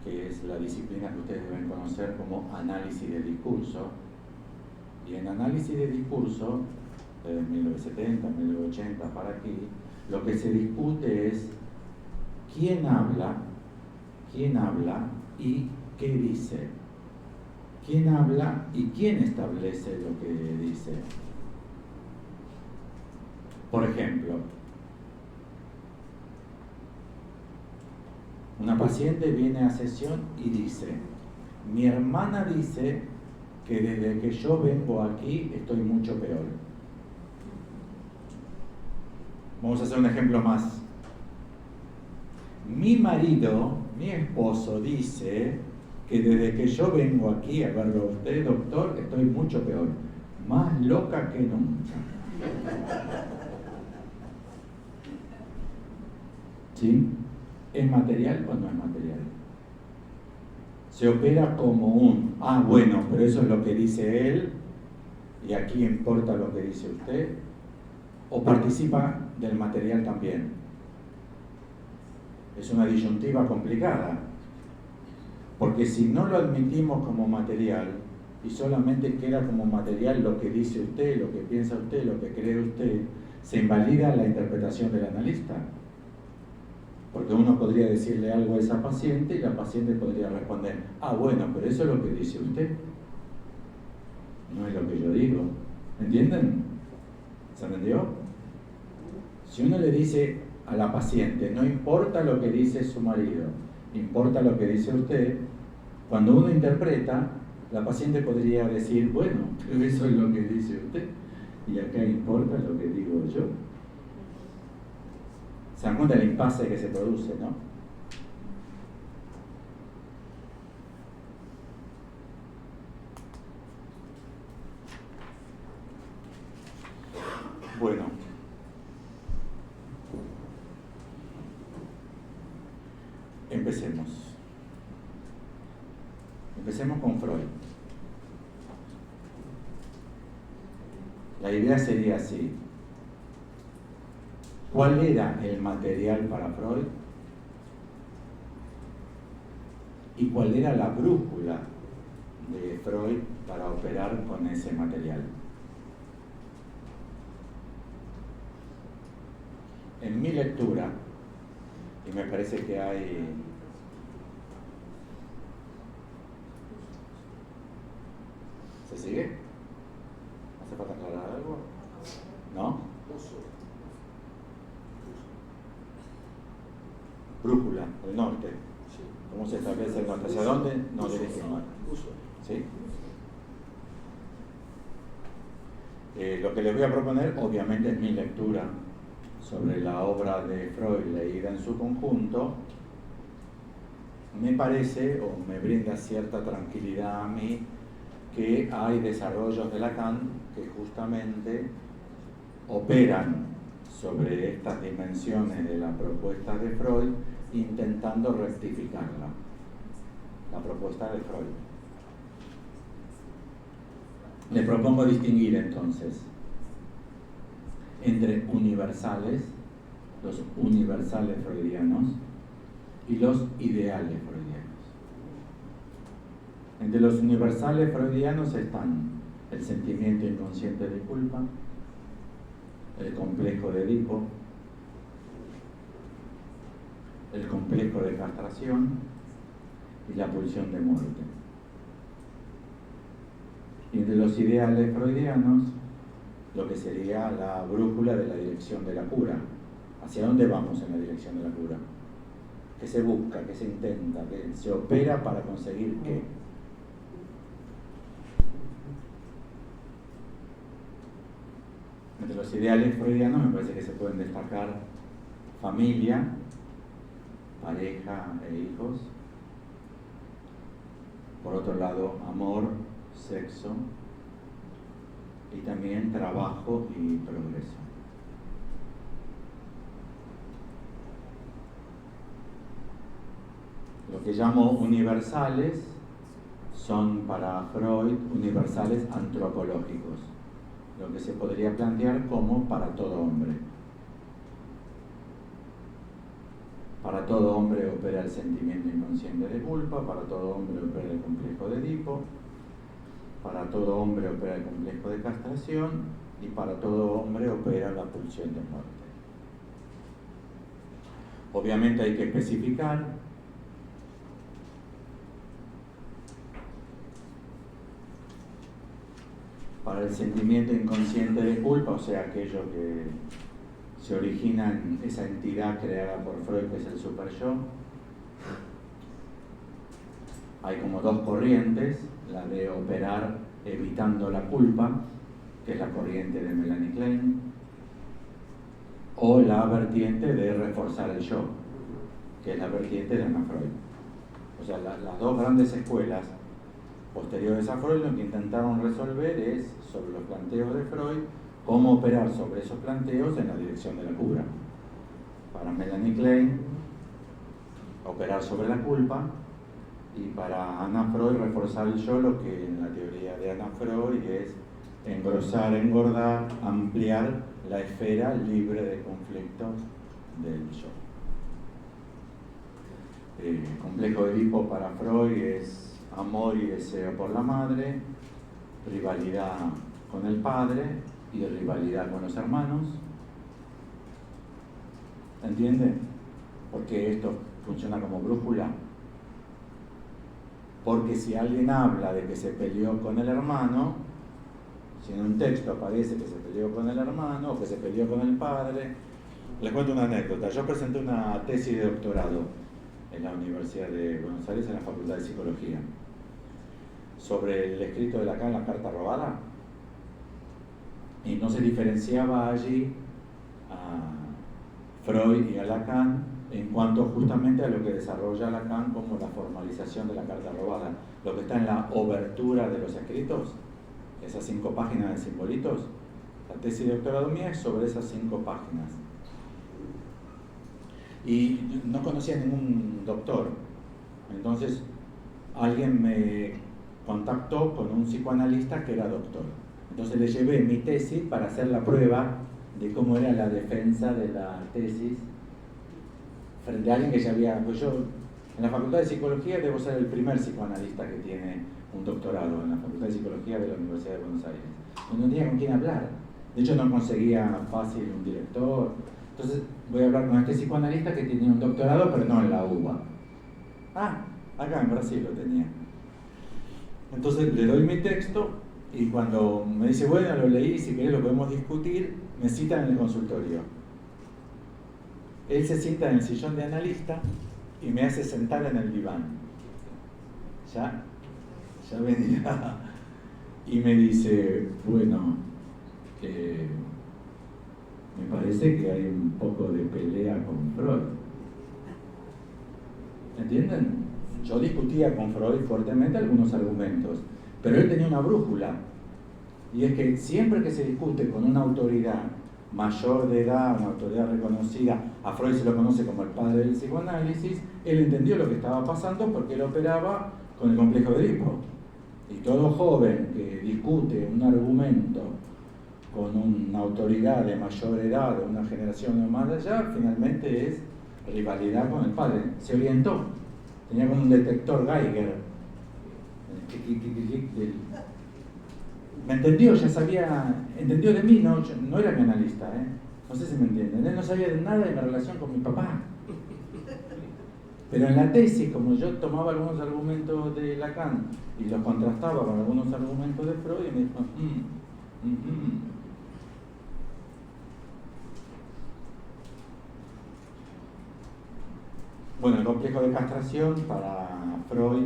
que es la disciplina que ustedes deben conocer como análisis de discurso. Y en análisis de discurso, desde 1970, 1980 para aquí, lo que se discute es quién habla y qué dice. ¿Quién habla y quién establece lo que dice? Por ejemplo, una paciente viene a sesión y dice: mi hermana dice que desde que yo vengo aquí estoy mucho peor. Vamos a hacer un ejemplo más. Mi marido, mi esposo, dice que desde que yo vengo aquí a verlo a usted, doctor, estoy mucho peor. Más loca que nunca. ¿Sí? ¿Es material o no es material? Se opera como bueno, pero eso es lo que dice él y aquí importa lo que dice usted, o participa del material también. Es una disyuntiva complicada, porque si no lo admitimos como material y solamente queda como material lo que dice usted, lo que piensa usted, lo que cree usted, se invalida la interpretación del analista. Porque uno podría decirle algo a esa paciente y la paciente podría responder: bueno, pero eso es lo que dice usted, no es lo que yo digo. ¿Entienden? ¿Se entendió? Si uno le dice a la paciente: no importa lo que dice su marido, importa lo que dice usted, cuando uno interpreta, la paciente podría decir: bueno, pero eso es lo que dice usted y acá importa lo que digo yo. ¿Se dan cuenta del impasse que se produce, no? Bueno. Empecemos. Empecemos con Freud. La idea sería así. ¿Cuál era el material para Freud? ¿Y cuál era la brújula de Freud para operar con ese material? En mi lectura, y me parece que hay... ¿Se sigue? ¿Hace falta aclarar algo? ¿No? Brújula, el norte. ¿Cómo se establece el norte? ¿Hacia dónde nos dirigimos? ¿Sí? Lo que les voy a proponer, obviamente, es mi lectura sobre la obra de Freud leída en su conjunto. Me parece, o me brinda cierta tranquilidad a mí, que hay desarrollos de Lacan que justamente operan sobre estas dimensiones de la propuesta de Freud, intentando rectificarla, la propuesta de Freud. Le propongo distinguir entonces entre universales, los universales freudianos, y los ideales freudianos. Entre los universales freudianos están el sentimiento inconsciente de culpa, el complejo de Edipo, el complejo de castración y la pulsión de muerte. Y entre los ideales freudianos, lo que sería la brújula de la dirección de la cura. ¿Hacia dónde vamos en la dirección de la cura? ¿Qué se busca? ¿Qué se intenta? ¿Qué se opera para conseguir qué? Entre los ideales freudianos me parece que se pueden destacar familia, pareja e hijos. Por otro lado, amor, sexo y también trabajo y progreso. Lo que llamo universales son para Freud universales antropológicos, lo que se podría plantear como para todo hombre. Para todo hombre opera el sentimiento inconsciente de culpa, para todo hombre opera el complejo de Edipo, para todo hombre opera el complejo de castración y para todo hombre opera la pulsión de muerte. Obviamente hay que especificar para el sentimiento inconsciente de culpa, o sea, aquello que se origina en esa entidad creada por Freud, que es el super-yo. Hay como dos corrientes, la de operar evitando la culpa, que es la corriente de Melanie Klein, o la vertiente de reforzar el yo, que es la vertiente de Anna Freud. O sea, las dos grandes escuelas posteriores a Freud lo que intentaron resolver es, sobre los planteos de Freud, cómo operar sobre esos planteos en la dirección de la cura. Para Melanie Klein, operar sobre la culpa, y para Anna Freud, reforzar el yo, lo que en la teoría de Anna Freud es engrosar, engordar, ampliar la esfera libre de conflictos del yo. El complejo de Edipo para Freud es amor y deseo por la madre, rivalidad con el padre y rivalidad con los hermanos. ¿Entienden? Porque esto funciona como brújula. Porque si alguien habla de que se peleó con el hermano, si en un texto aparece que se peleó con el hermano o que se peleó con el padre, les cuento una anécdota. Yo presenté una tesis de doctorado en la Universidad de Buenos Aires, en la Facultad de Psicología, sobre el escrito de Lacan, la carta robada, y no se diferenciaba allí a Freud y a Lacan en cuanto justamente a lo que desarrolla Lacan como la formalización de la carta robada, lo que está en la obertura de los escritos, esas 5 páginas de simbolitos. La tesis de doctorado mía es sobre esas 5 páginas. Y no conocía ningún doctor, entonces alguien me contactó con un psicoanalista que era doctor. Entonces le llevé mi tesis para hacer la prueba de cómo era la defensa de la tesis frente a alguien que ya había... Pues yo en la Facultad de Psicología debo ser el primer psicoanalista que tiene un doctorado en la Facultad de Psicología de la Universidad de Buenos Aires. No tenía con quién hablar. De hecho no conseguía fácil un director. Entonces voy a hablar con este psicoanalista que tenía un doctorado, pero no en la UBA. Acá en Brasil lo tenía. Entonces le doy mi texto y cuando me dice, bueno, lo leí, si querés lo podemos discutir, me citan en el consultorio. Él se sienta en el sillón de analista y me hace sentar en el diván. Ya venía. Y me dice, bueno, me parece que hay un poco de pelea con Freud. ¿Entienden? Yo discutía con Freud fuertemente algunos argumentos, pero él tenía una brújula. Y es que siempre que se discute con una autoridad mayor de edad, una autoridad reconocida, a Freud se lo conoce como el padre del psicoanálisis, él entendió lo que estaba pasando porque él operaba con el complejo de Edipo. Y todo joven que discute un argumento con una autoridad de mayor edad, de una generación o más allá, finalmente es rivalidad con el padre. Se orientó, tenía como un detector Geiger. Me entendió, ya sabía, entendió de mí, no era mi analista, no sé si me entienden, él no sabía de nada de mi relación con mi papá. Pero en la tesis, como yo tomaba algunos argumentos de Lacan y los contrastaba con algunos argumentos de Freud, me dijo, Bueno, el complejo de castración para Freud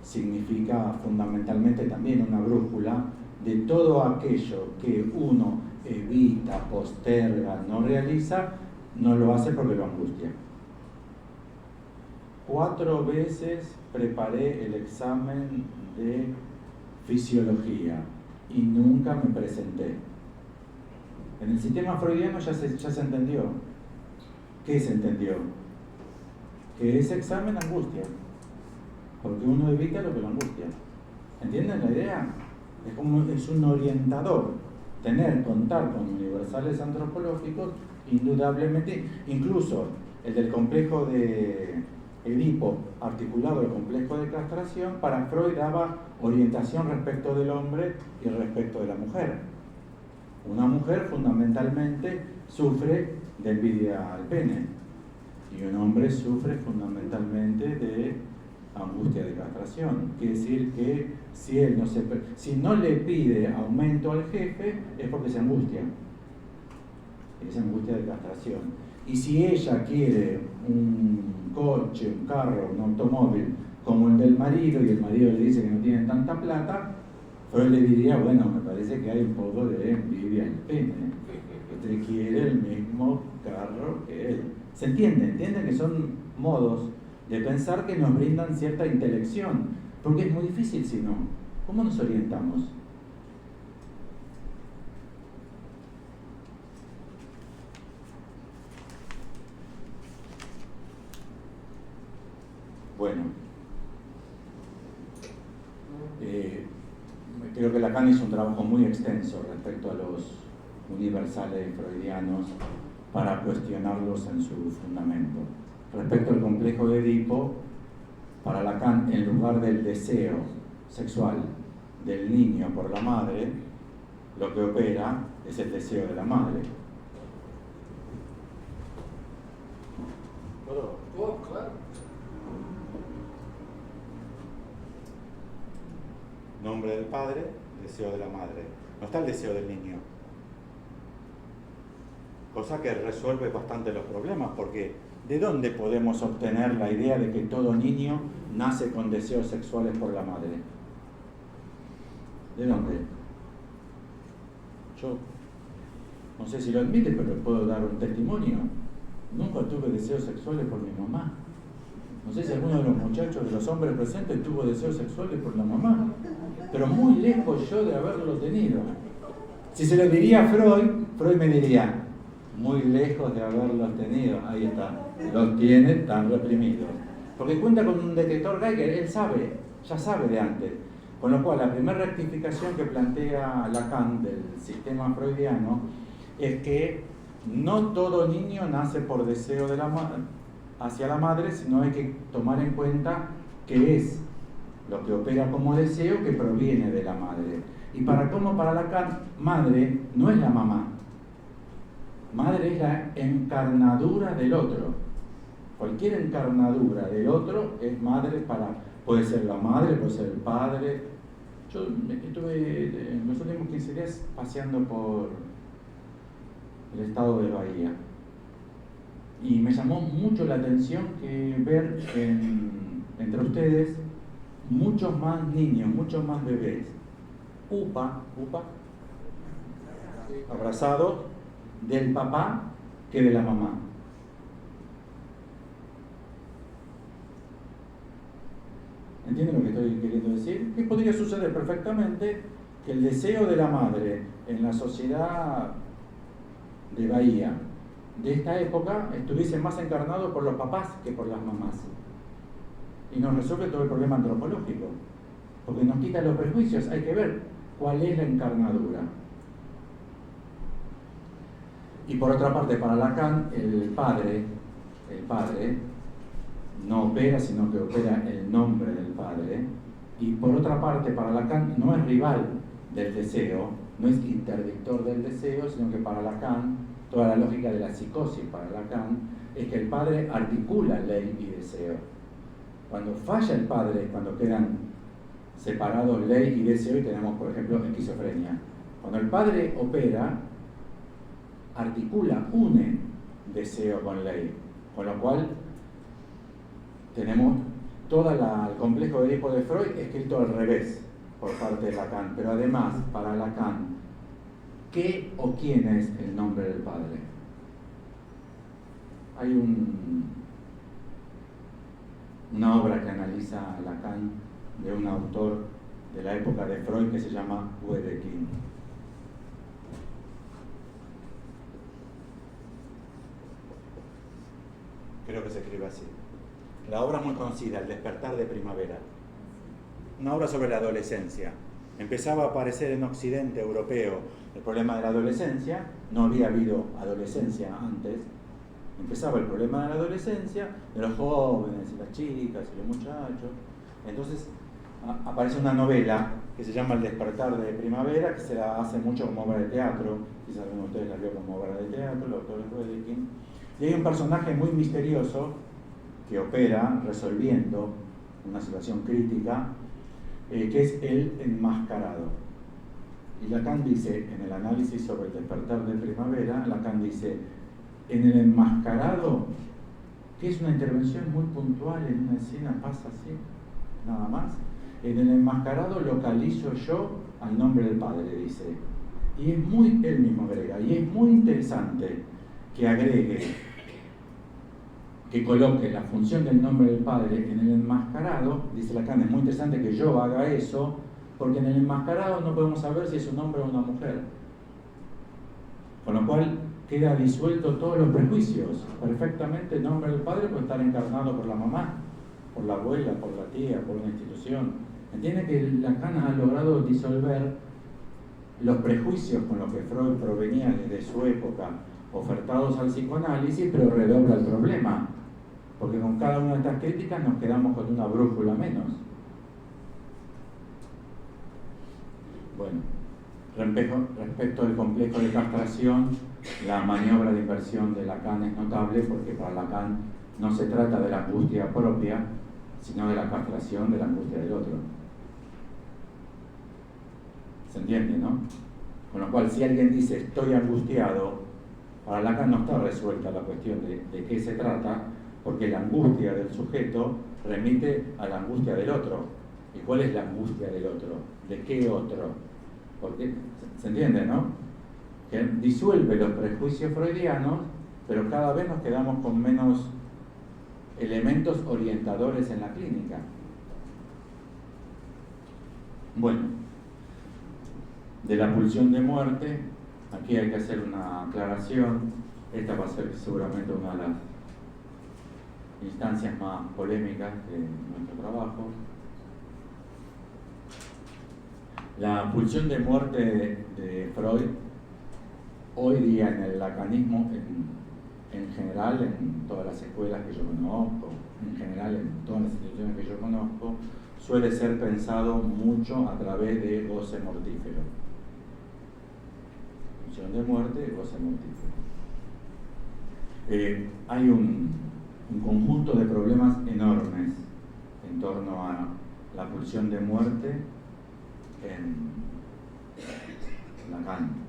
significa fundamentalmente también una brújula de todo aquello que uno evita, posterga, no realiza, no lo hace porque lo angustia. 4 veces preparé el examen de fisiología y nunca me presenté. En el sistema freudiano ya se entendió. ¿Qué se entendió? Que ese examen angustia, porque uno evita lo que lo angustia. ¿Entienden la idea? Es un orientador. Contar con universales antropológicos, indudablemente, incluso el del complejo de Edipo, articulado al complejo de castración, para Freud daba orientación respecto del hombre y respecto de la mujer. Una mujer fundamentalmente sufre de envidia al pene y un hombre sufre fundamentalmente de angustia de castración. Quiere decir que si no le pide aumento al jefe es porque se angustia. Es angustia de castración. Y si ella quiere un coche, un carro, un automóvil como el del marido y el marido le dice que no tiene tanta plata, Freud le diría, bueno, me parece que hay un poco de envidia en el pene. Usted quiere el mismo carro que él. ¿Se entiende? ¿Entienden que son modos de pensar que nos brindan cierta intelección? Porque es muy difícil si no. ¿Cómo nos orientamos? Bueno, creo que Lacan hizo un trabajo muy extenso respecto a los universales freudianos para cuestionarlos en su fundamento. Respecto al complejo de Edipo, para Lacan, en lugar del deseo sexual del niño por la madre, lo que opera es el deseo de la madre. Oh, claro. Nombre del padre, deseo de la madre. No está el deseo del niño. Cosa que resuelve bastante los problemas, porque ¿de dónde podemos obtener la idea de que todo niño nace con deseos sexuales por la madre? ¿De dónde? Yo no sé si lo admite, pero les puedo dar un testimonio. Nunca tuve deseos sexuales por mi mamá. No sé si alguno de los muchachos, de los hombres presentes, tuvo deseos sexuales por la mamá. Pero muy lejos yo de haberlo tenido. Si se lo diría a Freud me diría, muy lejos de haberlos tenido. Ahí está, los tiene tan reprimidos. Porque cuenta con un detector Geiger, él sabe, ya sabe de antes. Con lo cual, la primera rectificación que plantea Lacan del sistema freudiano es que no todo niño nace por deseo de hacia la madre, sino hay que tomar en cuenta que es lo que opera como deseo que proviene de la madre. Y para Lacan, madre no es la mamá. Madre es la encarnadura del otro. Cualquier encarnadura del otro es madre puede ser la madre, puede ser el padre. Yo estuve en los últimos 15 días paseando por el estado de Bahía. Y me llamó mucho la atención que ver entre ustedes muchos más niños, muchos más bebés, abrazados del papá que de la mamá. ¿Entienden lo que estoy queriendo decir? Que podría suceder perfectamente que el deseo de la madre en la sociedad de Bahía de esta época estuviese más encarnado por los papás que por las mamás. Y nos resuelve todo el problema antropológico, porque nos quita los prejuicios. Hay que ver cuál es la encarnadura. Y por otra parte, para Lacan, el padre no opera, sino que opera el nombre del padre. Y por otra parte, para Lacan no es rival del deseo, no es interdictor del deseo, sino que para Lacan, toda la lógica de la psicosis para Lacan es que el padre articula ley y deseo. Cuando falla el padre, cuando quedan separados ley y deseo, y tenemos, por ejemplo, esquizofrenia. Cuando el padre opera, articula, une deseo con ley, con lo cual tenemos todo el complejo de Edipo de Freud escrito al revés por parte de Lacan. Pero además, para Lacan, ¿qué o quién es el nombre del padre? Hay una obra que analiza a Lacan de un autor de la época de Freud que se llama Wedekind. Creo que se escribe así. La obra muy conocida, El despertar de primavera. Una obra sobre la adolescencia. Empezaba a aparecer en Occidente europeo el problema de la adolescencia. No había habido adolescencia antes. Empezaba el problema de la adolescencia, de los jóvenes y las chicas y los muchachos. Entonces aparece una novela que se llama El despertar de primavera, que se la hace mucho como obra de teatro. Quizás alguno de ustedes la vio como obra de teatro, el autor es Wedekind. Y hay un personaje muy misterioso que opera resolviendo una situación crítica, que es el enmascarado. Y Lacan dice, en el análisis sobre el despertar de primavera, Lacan dice, en el enmascarado, que es una intervención muy puntual en una escena, pasa así, nada más, en el enmascarado localizo yo al nombre del padre, dice. Y es muy, él mismo agrega, y es muy interesante que agregue, que coloque la función del nombre del padre en el enmascarado. Dice Lacan, es muy interesante que yo haga eso, porque en el enmascarado no podemos saber si es un hombre o una mujer. Con lo cual queda disuelto todos los prejuicios. Perfectamente el nombre del padre puede estar encarnado por la mamá, por la abuela, por la tía, por una institución. Entiende que Lacan ha logrado disolver los prejuicios con los que Freud provenía desde su época, ofertados al psicoanálisis, pero redobla el problema, porque con cada una de estas críticas nos quedamos con una brújula menos. Bueno, respecto al complejo de castración, la maniobra de inversión de Lacan es notable, porque para Lacan no se trata de la angustia propia, sino de la castración de la angustia del otro. ¿Se entiende, no? Con lo cual, si alguien dice estoy angustiado, para Lacan no está resuelta la cuestión de qué se trata, porque la angustia del sujeto remite a la angustia del otro. ¿Y cuál es la angustia del otro? ¿De qué otro? Porque, ¿se entiende, no? Que disuelve los prejuicios freudianos, pero cada vez nos quedamos con menos elementos orientadores en la clínica. Bueno, de la pulsión de muerte, aquí hay que hacer una aclaración. Esta va a ser seguramente una de las instancias más polémicas de nuestro trabajo. La pulsión de muerte de Freud, hoy día en el lacanismo, en general, en todas las escuelas que yo conozco, en general en todas las instituciones que yo conozco, suele ser pensado mucho a través de goce mortífero. Pulsión de muerte, goce mortífero. Hay un conjunto de problemas enormes en torno a la pulsión de muerte en Lacan.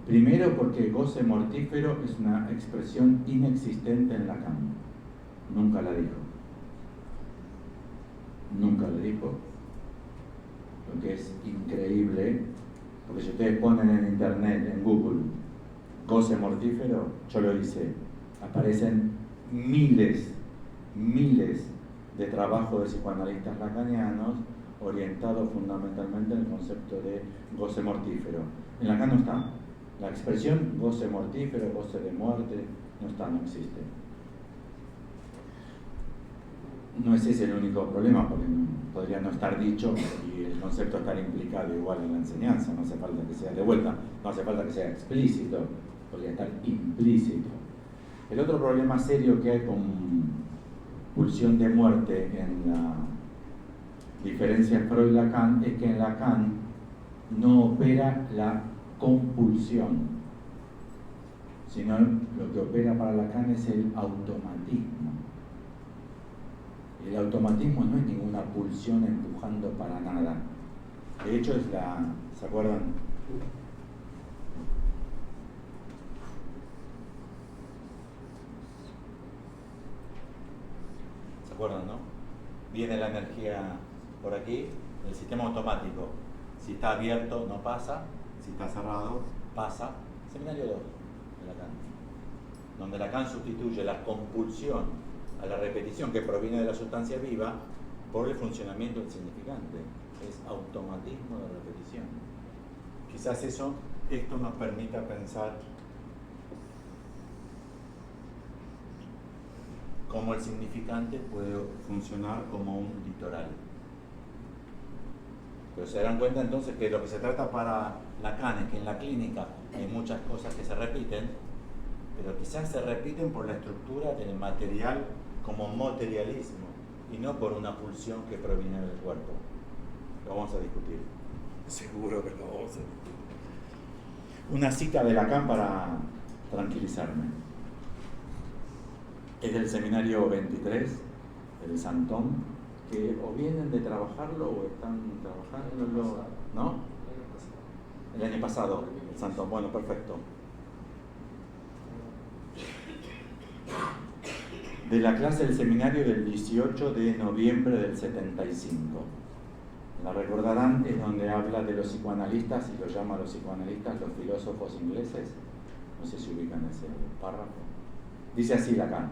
Primero, porque goce mortífero es una expresión inexistente en Lacan. Nunca la dijo. Nunca la dijo. Lo que es increíble, porque si ustedes ponen en internet, en Google, goce mortífero, yo lo hice, aparecen miles de trabajos de psicoanalistas lacanianos orientados fundamentalmente en el concepto de goce mortífero. En Lacan no está. La expresión goce mortífero, goce de muerte, no está, no existe. No es ese el único problema, porque podría no estar dicho y el concepto estar implicado igual en la enseñanza. No hace falta que sea de vuelta, no hace falta que sea explícito, podría estar implícito. El otro problema serio que hay con pulsión de muerte en la diferencia Freud-Lacan es que en Lacan no opera la compulsión. sino lo que opera para Lacan es el automatismo. El automatismo no es ninguna pulsión empujando para nada. De hecho es ¿se acuerdan? ¿Se acuerdan, no? Viene la energía por aquí, el sistema automático. Si está abierto, no pasa. Si está cerrado, pasa. Seminario 2 de Lacan. Donde Lacan sustituye la compulsión a la repetición que proviene de la sustancia viva por el funcionamiento del significante. Es automatismo de repetición. Quizás esto nos permita pensar cómo el significante puede funcionar como un litoral. Pero se darán cuenta entonces que lo que se trata para Lacan es que en la clínica hay muchas cosas que se repiten, pero quizás se repiten por la estructura del material como materialismo y no por una pulsión que proviene del cuerpo. Lo vamos a discutir. Seguro que lo vamos a discutir. Una cita de Lacan para tranquilizarme. Es del seminario 23, el Santón, que o vienen de trabajarlo o están trabajándolo, ¿no? El año pasado, el Santón. Bueno, perfecto. De la clase del seminario del 18 de noviembre del 75. La recordarán, es donde habla de los psicoanalistas y lo llama a los psicoanalistas los filósofos ingleses. No sé si ubican ese párrafo. Dice así Lacan: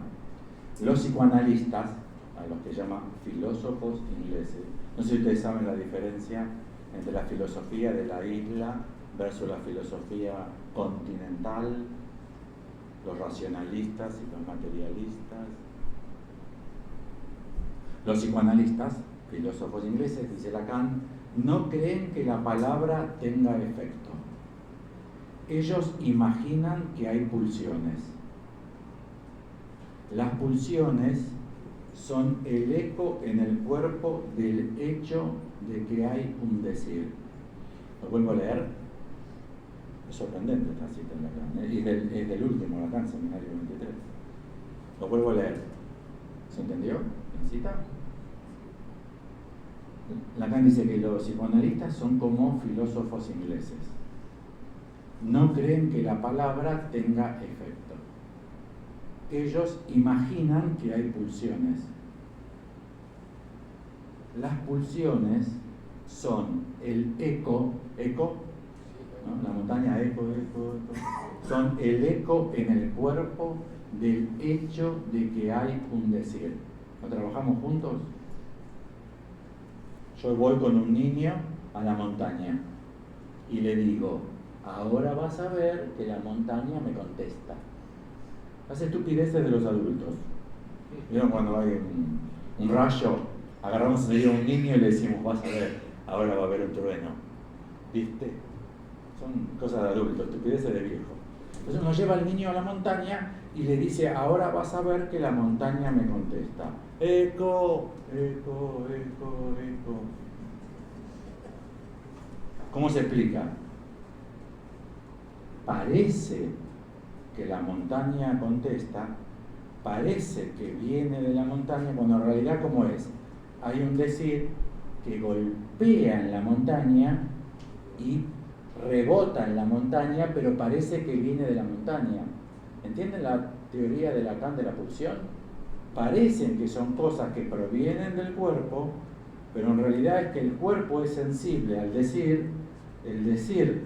los psicoanalistas, a los que llama filósofos ingleses, no sé si ustedes saben la diferencia entre la filosofía de la isla versus la filosofía continental, los racionalistas y los materialistas. Los psicoanalistas, filósofos ingleses, dice Lacan, no creen que la palabra tenga efecto. Ellos imaginan que hay pulsiones. Las pulsiones son el eco en el cuerpo del hecho de que hay un decir. ¿Lo vuelvo a leer? Es sorprendente esta cita en Lacan. Es del último Lacan, seminario 23. Lo vuelvo a leer. ¿Se entendió? ¿En cita? Lacan dice que los psicoanalistas son como filósofos ingleses. No creen que la palabra tenga efecto. Ellos imaginan que hay pulsiones. Las pulsiones son el eco, ¿no? La montaña eco, son el eco en el cuerpo del hecho de que hay un decir. ¿No trabajamos juntos? Yo voy con un niño a la montaña y le digo, ahora vas a ver que la montaña me contesta. Las estupideces de los adultos. ¿Vieron cuando hay un rayo? Agarramos a un niño y le decimos, vas a ver, ahora va a haber un trueno. ¿Viste? Son cosas de adultos, estupideces de viejo. Entonces uno lleva al niño a la montaña y le dice, ahora vas a ver que la montaña me contesta. Eco, eco, eco, eco. ¿Cómo se explica? Parece que la montaña contesta, parece que viene de la montaña, cuando en realidad, ¿cómo es? Hay un decir que golpea en la montaña y rebota en la montaña, pero parece que viene de la montaña. ¿Entienden la teoría de Lacan de la pulsión? Parecen que son cosas que provienen del cuerpo, pero en realidad es que el cuerpo es sensible al decir, el decir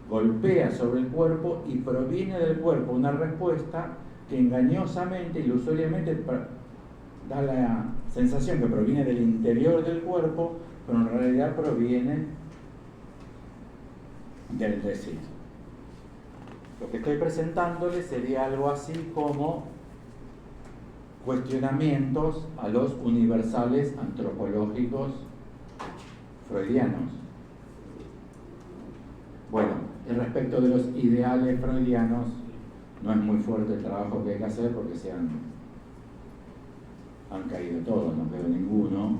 golpea sobre el cuerpo y proviene del cuerpo una respuesta que engañosamente, ilusoriamente, da la sensación que proviene del interior del cuerpo, pero en realidad proviene del decir. Lo que estoy presentándoles sería algo así como cuestionamientos a los universales antropológicos freudianos. Bueno, respecto de los ideales freudianos, no es muy fuerte el trabajo que hay que hacer porque han caído todos, no quedó ninguno.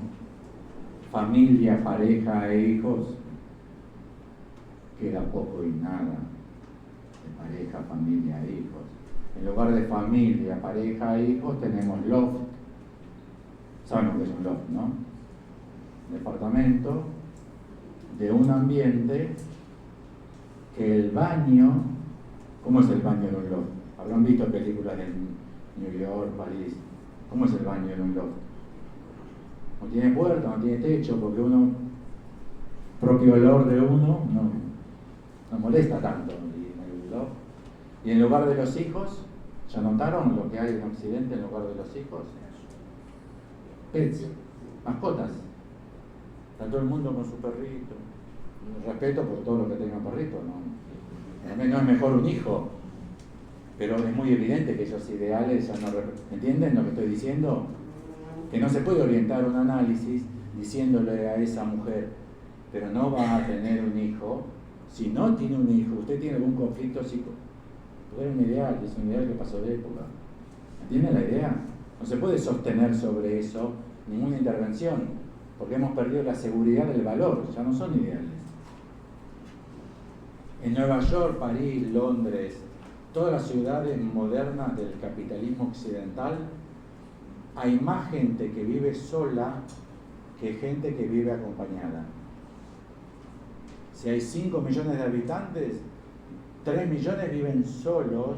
Familia, pareja e hijos, queda poco y nada de pareja, familia e hijos. En lugar de familia, pareja, hijos, tenemos loft. ¿Saben lo que es un loft, no? Departamento de un ambiente que el baño, ¿cómo es el baño de un loft? Habrán visto películas en New York, París. ¿Cómo es el baño de un loft? No tiene puerta, no tiene techo, porque propio olor de uno no molesta tanto en el loft. Y en lugar de los hijos, ¿ya notaron lo que hay en Occidente en lugar de los hijos? Pets, mascotas. Está todo el mundo con su perrito. Respeto por todo lo que tenga perrito, ¿no? No es mejor un hijo, pero es muy evidente que esos ideales ya no... ¿Entienden lo que estoy diciendo? Que no se puede orientar un análisis diciéndole a esa mujer, pero no va a tener un hijo. Si no tiene un hijo, usted tiene algún conflicto psicológico. Es un ideal que pasó de época. ¿Entienden la idea? No se puede sostener sobre eso ninguna intervención, porque hemos perdido la seguridad del valor, ya no son ideales. En Nueva York, París, Londres, todas las ciudades modernas del capitalismo occidental, hay más gente que vive sola que gente que vive acompañada. Si hay 5 millones de habitantes, 3 millones viven solos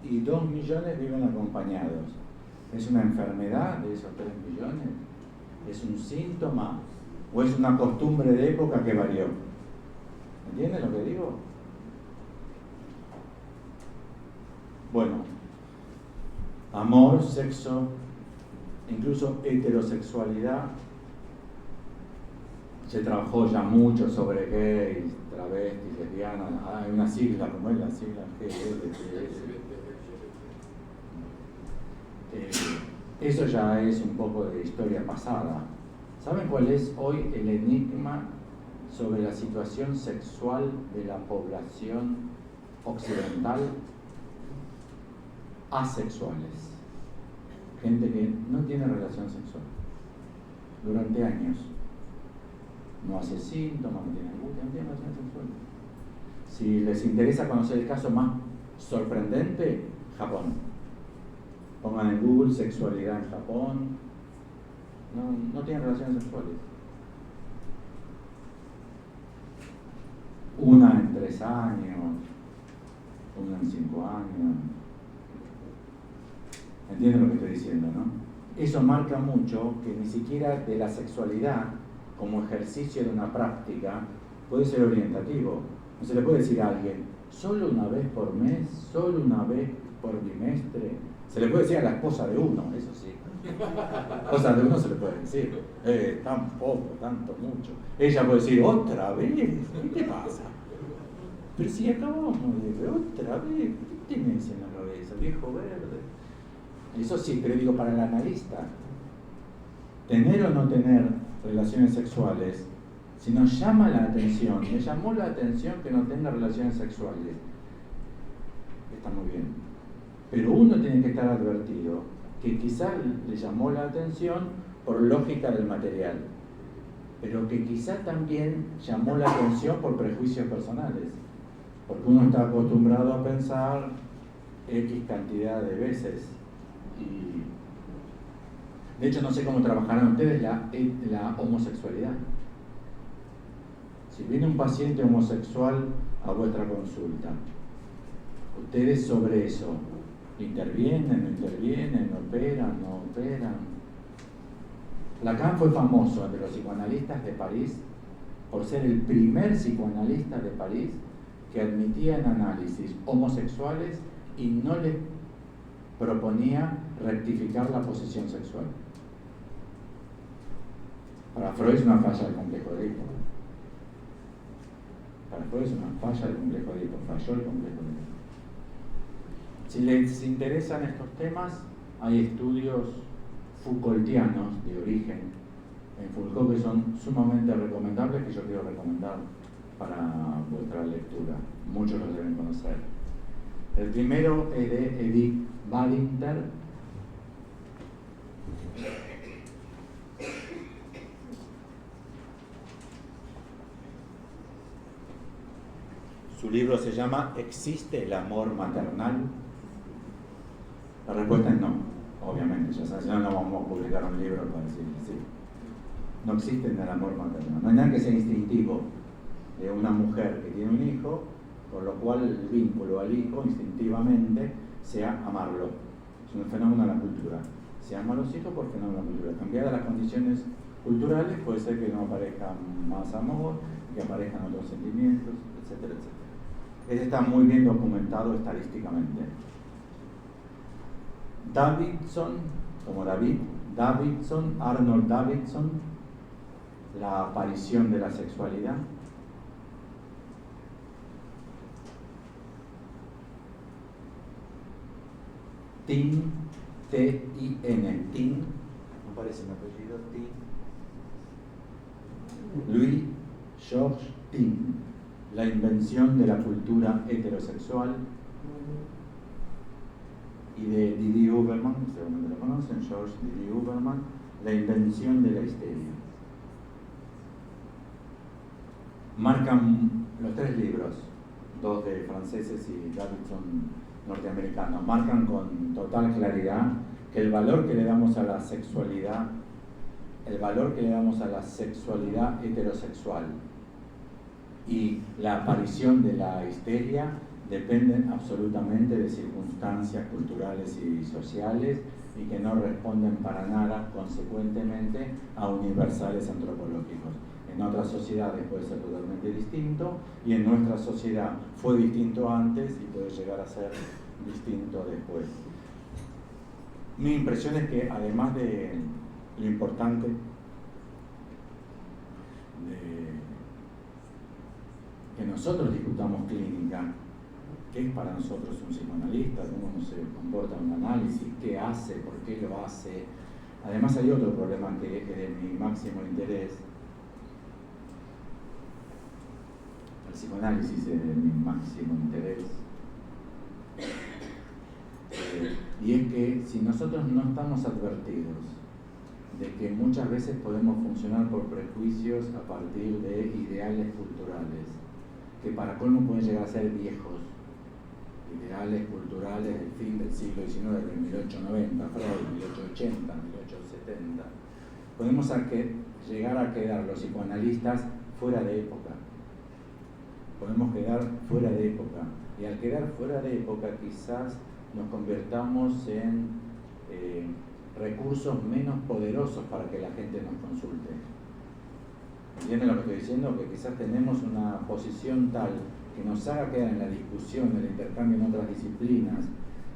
y 2 millones viven acompañados. ¿Es una enfermedad de esos 3 millones? ¿Es un síntoma? ¿O es una costumbre de época que varió? ¿Entienden lo que digo? Bueno, amor, sexo, incluso heterosexualidad. Se trabajó ya mucho sobre gays, travestis, lesbianas. Hay una sigla, ¿cómo es la sigla? Eso ya es un poco de historia pasada. ¿Saben cuál es hoy el enigma sobre la situación sexual de la población occidental? Asexuales. Gente que no tiene relación sexual durante años. No hace síntomas, no tiene angustia, no tiene relación sexual. Si les interesa conocer el caso más sorprendente, Japón. Pongan en Google sexualidad en Japón. No tienen relaciones sexuales. Una en 3 años, una en 5 años. ¿Entienden lo que estoy diciendo, no? Eso marca mucho que ni siquiera de la sexualidad como ejercicio de una práctica puede ser orientativo. No se le puede decir a alguien, solo una vez por mes, solo una vez por bimestre. Se le puede decir a la esposa de uno, eso sí. Cosas de uno se le puede decir. Tan poco, tanto, mucho. Ella puede decir, ¿otra vez? ¿Qué te pasa? Pero si acabamos de ver, ¿otra vez? ¿Qué tenés en la cabeza, viejo verde? Eso sí, pero digo, para el analista, tener o no tener relaciones sexuales, si nos llama la atención, me llamó la atención que no tenga relaciones sexuales, está muy bien. Pero uno tiene que estar advertido que quizás le llamó la atención por lógica del material, pero que quizás también llamó la atención por prejuicios personales, porque uno está acostumbrado a pensar X cantidad de veces. Y de hecho no sé cómo trabajarán ustedes la homosexualidad. Si viene un paciente homosexual a vuestra consulta, ustedes sobre eso intervienen, no intervienen, operan, no operan. Lacan fue famoso entre los psicoanalistas de París por ser el primer psicoanalista de París que admitía en análisis homosexuales y no les proponía rectificar la posición sexual. Para Freud es una falla del complejo de Edipo. Para Freud es una falla del complejo de Edipo. Falló el complejo de Edipo. Si les interesan estos temas, hay estudios Foucaultianos de origen en Foucault que son sumamente recomendables, que yo quiero recomendar para vuestra lectura. Muchos los deben conocer. El primero es de Edith Badinter. Su libro se llama ¿Existe el amor maternal? La respuesta es no, obviamente. Ya sabes, no vamos a publicar un libro para decir sí. No existe en el amor materno. No hay nada que sea instintivo de una mujer que tiene un hijo, por lo cual el vínculo al hijo instintivamente sea amarlo. Es un fenómeno de la cultura. Se ama a los hijos por fenómeno de la cultura. Cambiadas las condiciones culturales, puede ser que no aparezca más amor, que aparezcan otros sentimientos, etcétera, etcétera. Este está muy bien documentado estadísticamente. Davidson, como David, Davidson, Arnold Davidson, la aparición de la sexualidad. Tin, T-I-N, Tin, no parece un apellido, Tin. Louis Georges Tin, la invención de la cultura heterosexual. Y de Didi Huberman, seguramente lo conocen, Georges Didi Huberman, la invención de la histeria. Marcan los tres libros, dos de franceses y Davidson norteamericano, marcan con total claridad que el valor que le damos a la sexualidad, heterosexual y la aparición de la histeria dependen absolutamente de circunstancias culturales y sociales y que no responden para nada, consecuentemente, a universales antropológicos. En otras sociedades puede ser totalmente distinto y en nuestra sociedad fue distinto antes y puede llegar a ser distinto después. Mi impresión es que además de lo importante de que nosotros discutamos clínica, qué es para nosotros un psicoanalista, cómo se comporta un análisis, qué hace, por qué lo hace. Además hay otro problema que es de mi máximo interés. El psicoanálisis es de mi máximo interés. Y es que si nosotros no estamos advertidos de que muchas veces podemos funcionar por prejuicios a partir de ideales culturales, que para colmo pueden llegar a ser viejos, ideales culturales del fin del siglo XIX, de 1890, Freud, 1880, 1870, podemos llegar a quedar los psicoanalistas fuera de época. Podemos quedar fuera de época. Y al quedar fuera de época quizás nos convertamos en recursos menos poderosos para que la gente nos consulte. ¿Entienden lo que estoy diciendo? Que quizás tenemos una posición tal que nos haga quedar en la discusión, en el intercambio en otras disciplinas,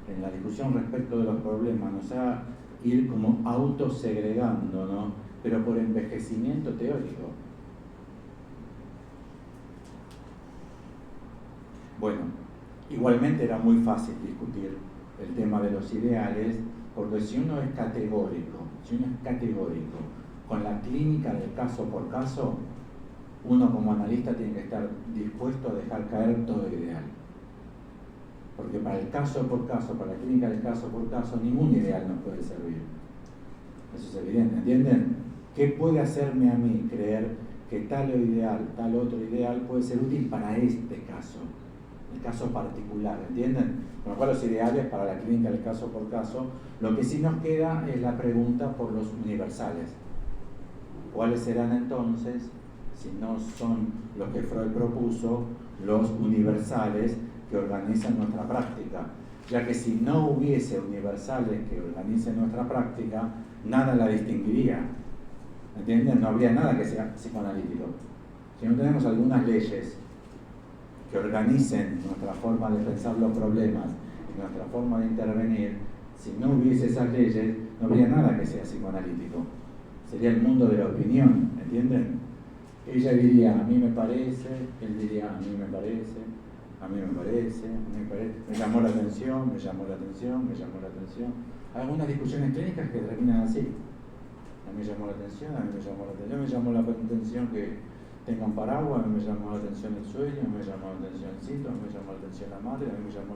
en la discusión respecto de los problemas, nos haga ir como autosegregando, ¿no? Pero por envejecimiento teórico. Bueno, igualmente era muy fácil discutir el tema de los ideales, porque si uno es categórico con la clínica del caso por caso, uno como analista tiene que estar dispuesto a dejar caer todo ideal. Porque para el caso por caso, para la clínica del caso por caso, ningún ideal nos puede servir. Eso es evidente, ¿entienden? ¿Qué puede hacerme a mí creer que tal ideal, tal otro ideal puede ser útil para este caso? El caso particular, ¿entienden? Con lo cual los ideales para la clínica del caso por caso, lo que sí nos queda es la pregunta por los universales. ¿Cuáles serán entonces, si no son los que Freud propuso, los universales que organizan nuestra práctica? Ya que si no hubiese universales que organicen nuestra práctica, nada la distinguiría. ¿Entienden? No habría nada que sea psicoanalítico. Si no tenemos algunas leyes que organicen nuestra forma de pensar los problemas y nuestra forma de intervenir, si no hubiese esas leyes, no habría nada que sea psicoanalítico. Sería el mundo de la opinión, ¿entienden? Ella diría, a mí me parece, él diría, a mí me parece, a mí me parece, me llamó la atención, me llamó la atención, me llamó la atención. Hay algunas discusiones clínicas que terminan así. A mí me llamó la atención, a mí me llamó la atención, me llamó la atención que tengan paraguas, a mí me llamó la atención el sueño, a mí me llamó la atención el cito, a mí me llamó la atención la madre, a mí me llamó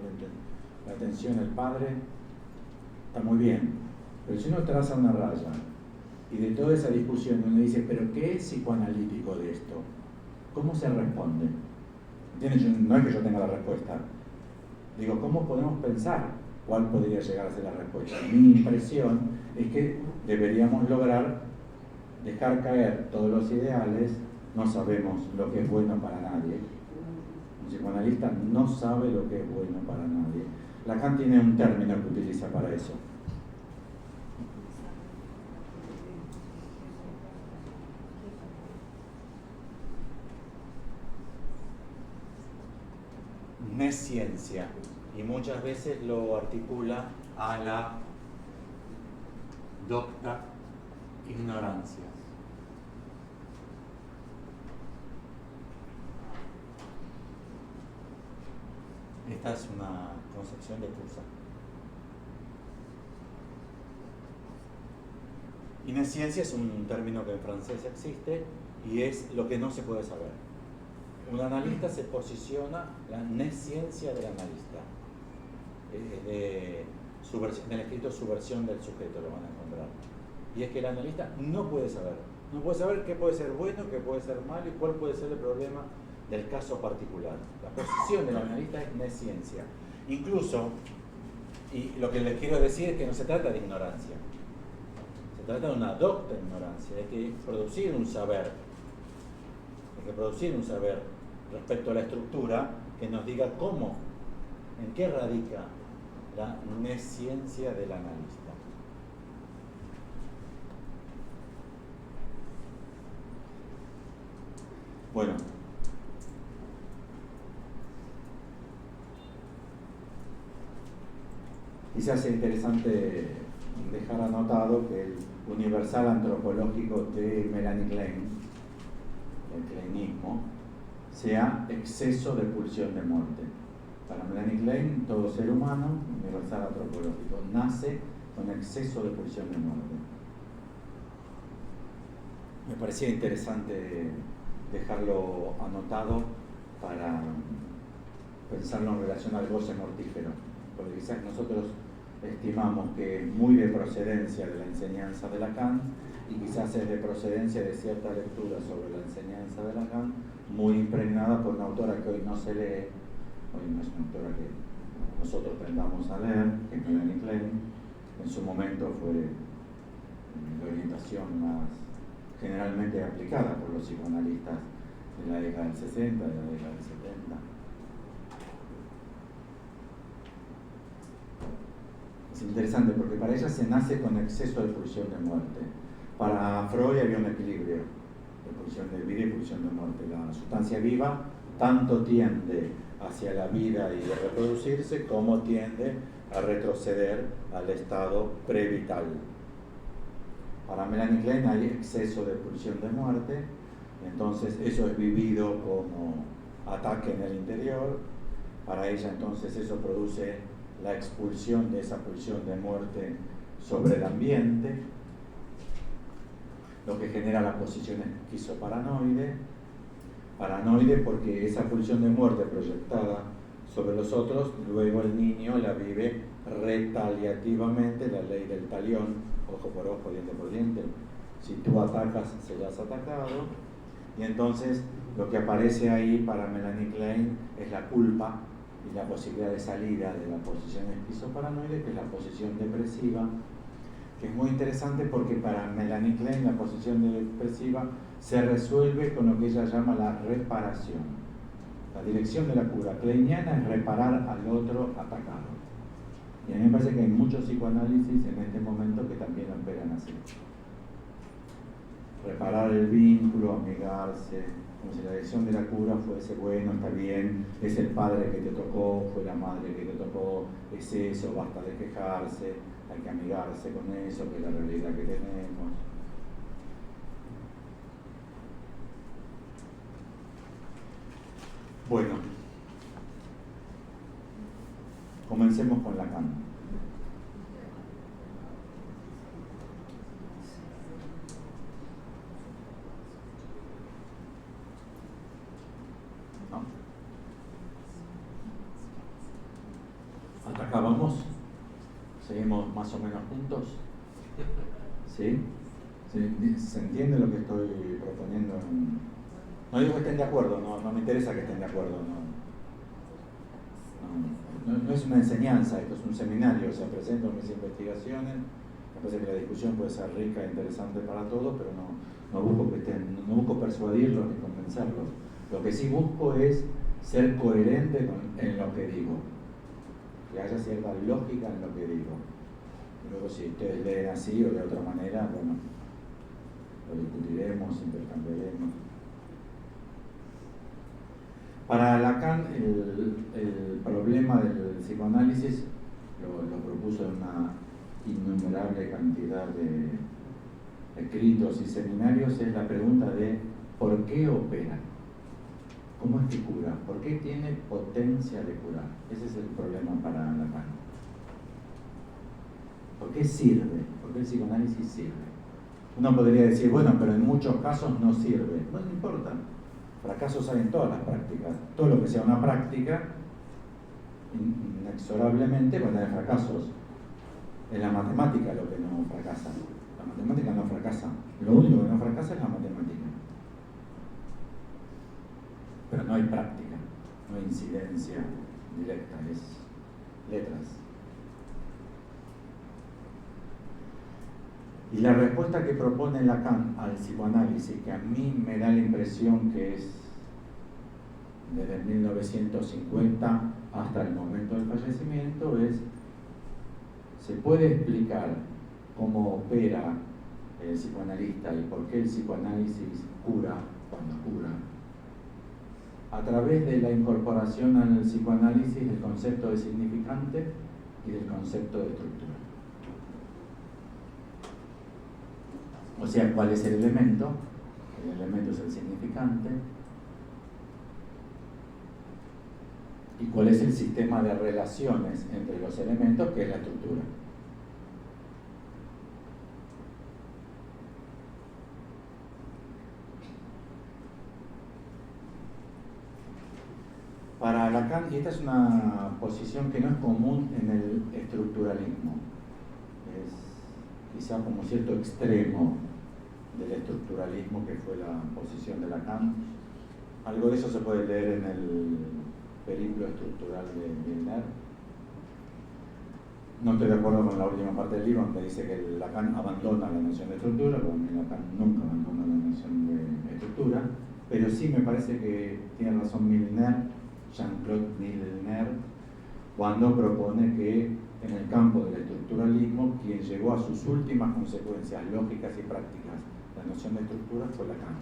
la atención el padre. Está muy bien, pero si uno traza una raya y de toda esa discusión uno dice, pero ¿qué es psicoanalítico de esto? ¿Cómo se responde? ¿Entiendes? No es que yo tenga la respuesta. Digo, ¿cómo podemos pensar? ¿Cuál podría llegar a ser la respuesta? Mi impresión es que deberíamos lograr dejar caer todos los ideales. No sabemos lo que es bueno para nadie. Un psicoanalista no sabe lo que es bueno para nadie. Lacan tiene un término que utiliza para eso. Nesciencia, y muchas veces lo articula a la docta ignorancia. Esta es una concepción difusa. Y nesciencia es un término que en francés existe y es lo que no se puede saber. Un analista se posiciona, la nesciencia del analista. En el escrito Subversión del sujeto lo van a encontrar. Y es que el analista no puede saber. No puede saber qué puede ser bueno, qué puede ser malo y cuál puede ser el problema del caso particular. La posición del analista es nesciencia. Incluso, y lo que les quiero decir es que no se trata de ignorancia. Se trata de una docta ignorancia. Hay que producir un saber. Hay que producir un saber respecto a la estructura que nos diga cómo, en qué radica la nesciencia del analista. Bueno, quizás es interesante dejar anotado que el universal antropológico de Melanie Klein, el kleinismo, sea exceso de pulsión de muerte. Para Melanie Klein, todo ser humano, universal antropológico, nace con exceso de pulsión de muerte. Me parecía interesante dejarlo anotado para pensarlo en relación al goce mortífero, porque quizás nosotros estimamos que es muy de procedencia de la enseñanza de Lacan y quizás es de procedencia de cierta lectura sobre la enseñanza de Lacan, muy impregnada por una autora que hoy no se lee, hoy no es una autora que nosotros tendamos a leer, que es Melanie Klein. En su momento fue la orientación más generalmente aplicada por los psicoanalistas de la década del 60, de la década del 70. Es interesante porque para ella se nace con exceso de pulsión de muerte. Para Freud había un equilibrio de pulsión de vida y pulsión de muerte. La sustancia viva tanto tiende hacia la vida y de reproducirse como tiende a retroceder al estado prevital. Para Melanie Klein hay exceso de pulsión de muerte, entonces eso es vivido como ataque en el interior. Para ella entonces eso produce la expulsión de esa pulsión de muerte sobre el ambiente, lo que genera la posición esquizoparanoide. Paranoide porque esa pulsión de muerte proyectada sobre los otros, luego el niño la vive retaliativamente, la ley del talión, ojo por ojo, diente por diente. Si tú atacas, serás atacado. Y entonces lo que aparece ahí para Melanie Klein es la culpa y la posibilidad de salida de la posición esquizoparanoide, que es la posición depresiva, que es muy interesante porque para Melanie Klein la posición depresiva se resuelve con lo que ella llama la reparación. La dirección de la cura kleiniana es reparar al otro atacado. Y a mí me parece que hay muchos psicoanálisis en este momento que también operan así. Reparar el vínculo, amigarse, como si la dirección de la cura fuese, bueno, está bien, es el padre que te tocó, fue la madre que te tocó, es eso, basta de quejarse, hay que amigarse con eso, que es la realidad que tenemos. Bueno, comencemos con Lacan. ¿No? ¿Hasta acá vamos? ¿Seguimos más o menos juntos? ¿Sí? ¿Se entiende lo que estoy proponiendo? No digo que estén de acuerdo, no me interesa que estén de acuerdo, no. no es una enseñanza, esto es un seminario, o sea, presento mis investigaciones, me parece que la discusión puede ser rica e interesante para todos, pero no busco persuadirlos ni convencerlos. Lo que sí busco es ser coherente en lo que digo, que haya cierta lógica en lo que digo. Luego si ustedes leen así o de otra manera, bueno, lo discutiremos, intercambiaremos. Para Lacan el problema del psicoanálisis lo propuso en una innumerable cantidad de escritos y seminarios, es la pregunta de ¿por qué opera? ¿Cómo es que cura? ¿Por qué tiene potencia de curar? Ese es el problema para Lacan. ¿Por qué sirve? ¿Por qué el psicoanálisis sirve? Uno podría decir, bueno, pero en muchos casos no sirve. Bueno, no importa. Fracasos hay en todas las prácticas. Todo lo que sea una práctica, inexorablemente va a tener fracasos. Es la matemática lo que no fracasa. La matemática no fracasa. Lo único que no fracasa es la matemática. Pero no hay práctica, no hay incidencia directa, es letras. Y la respuesta que propone Lacan al psicoanálisis, que a mí me da la impresión que es desde 1950 hasta el momento del fallecimiento, es: se puede explicar cómo opera el psicoanalista y por qué el psicoanálisis cura cuando cura, a través de la incorporación al psicoanálisis del concepto de significante y del concepto de estructura. O sea, ¿cuál es el elemento? El elemento es el significante. ¿Y cuál es el sistema de relaciones entre los elementos, que es la estructura? Para Lacan, y esta es una posición que no es común en el estructuralismo, es quizá como cierto extremo del estructuralismo que fue la posición de Lacan. Algo de eso se puede leer en el periplo estructural de Milner. No estoy de acuerdo con la última parte del libro, donde dice que Lacan abandona la noción de estructura, porque Lacan nunca abandona la noción de estructura, pero sí me parece que tiene razón Milner, Jean-Claude Milner, cuando propone que en el campo del estructuralismo quien llegó a sus últimas consecuencias lógicas y prácticas la noción de estructura fue Lacan.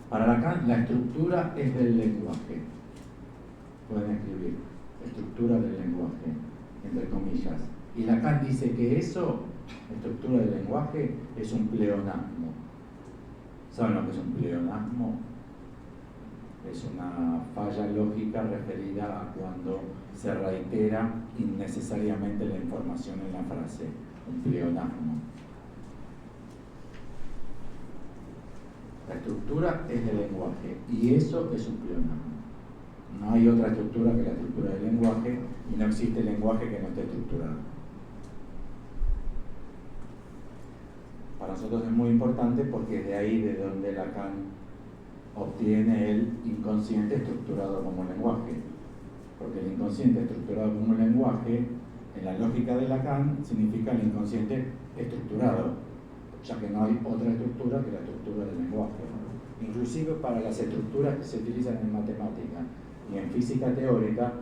Para Lacan la estructura es del lenguaje. Pueden escribir estructura del lenguaje, entre comillas. Y Lacan dice que eso, estructura del lenguaje, es un pleonasmo. ¿Saben lo que es un pleonasmo? Es una falla lógica referida a cuando se reitera innecesariamente la información en la frase, un pleonasmo. La estructura es del lenguaje y eso es un pleonasmo. No hay otra estructura que la estructura del lenguaje y no existe lenguaje que no esté estructurado. Para nosotros es muy importante porque es de ahí de donde Lacan obtiene el inconsciente estructurado como lenguaje. Porque el inconsciente estructurado como lenguaje, en la lógica de Lacan, significa el inconsciente estructurado, ya que no hay otra estructura que la estructura del lenguaje. Inclusive para las estructuras que se utilizan en matemática y en física teórica,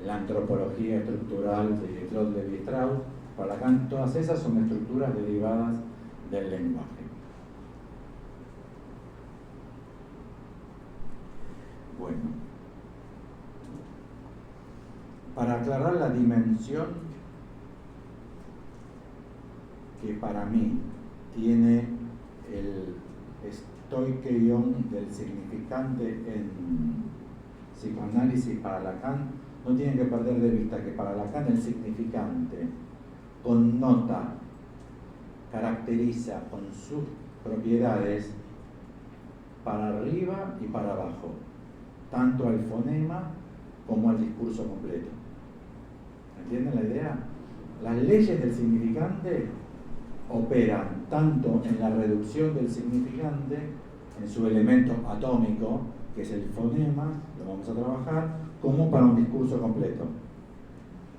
la antropología estructural de Claude Lévi-Strauss, para Lacan todas esas son estructuras derivadas del lenguaje. Bueno, para aclarar la dimensión que para mí tiene el stoikeion del significante en psicoanálisis para Lacan, no tienen que perder de vista que para Lacan el significante connota, caracteriza con sus propiedades para arriba y para abajo, tanto al fonema como al discurso completo. ¿Entienden la idea? Las leyes del significante operan tanto en la reducción del significante en su elemento atómico, que es el fonema, lo vamos a trabajar, como para un discurso completo.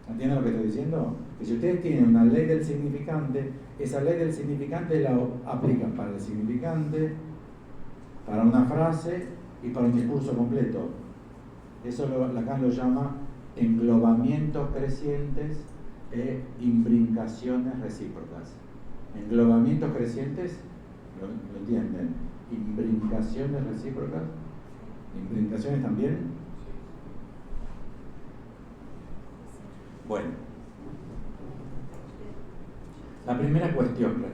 ¿Entienden lo que estoy diciendo? Que si ustedes tienen una ley del significante, esa ley del significante la aplican para el significante, para una frase y para un discurso completo. Eso Lacan lo llama englobamientos crecientes e imbricaciones recíprocas. Englobamientos crecientes, ¿lo entienden? Imbricaciones recíprocas. ¿Imbricaciones también? Bueno. La primera cuestión.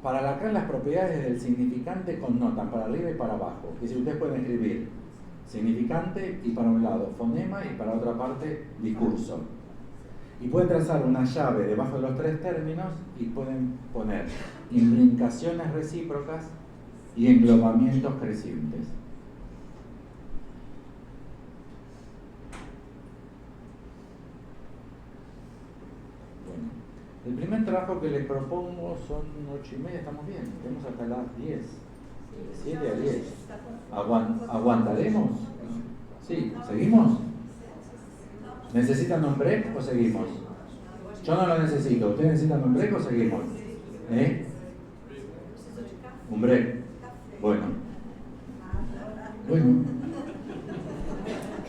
Para Lacan las propiedades del significante connotan para arriba y para abajo. Es decir, ustedes pueden escribir significante y para un lado fonema y para otra parte discurso. Y pueden trazar una llave debajo de los tres términos y pueden poner imbricaciones recíprocas y englobamientos crecientes. Bueno, el primer trabajo que les propongo son 8:30, estamos bien, tenemos hasta las 10, de 7 a 10. ¿Aguantaremos? Sí, ¿seguimos? ¿Necesitan un break o seguimos? Yo no lo necesito. ¿Ustedes necesitan un break o seguimos? ¿Un break? Bueno.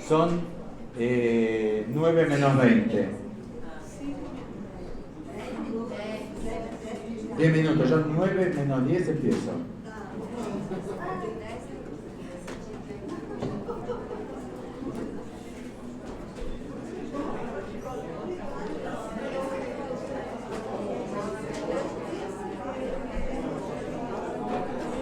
Son 9 menos 20. 10 minutos. Yo 9 menos 10 empiezo.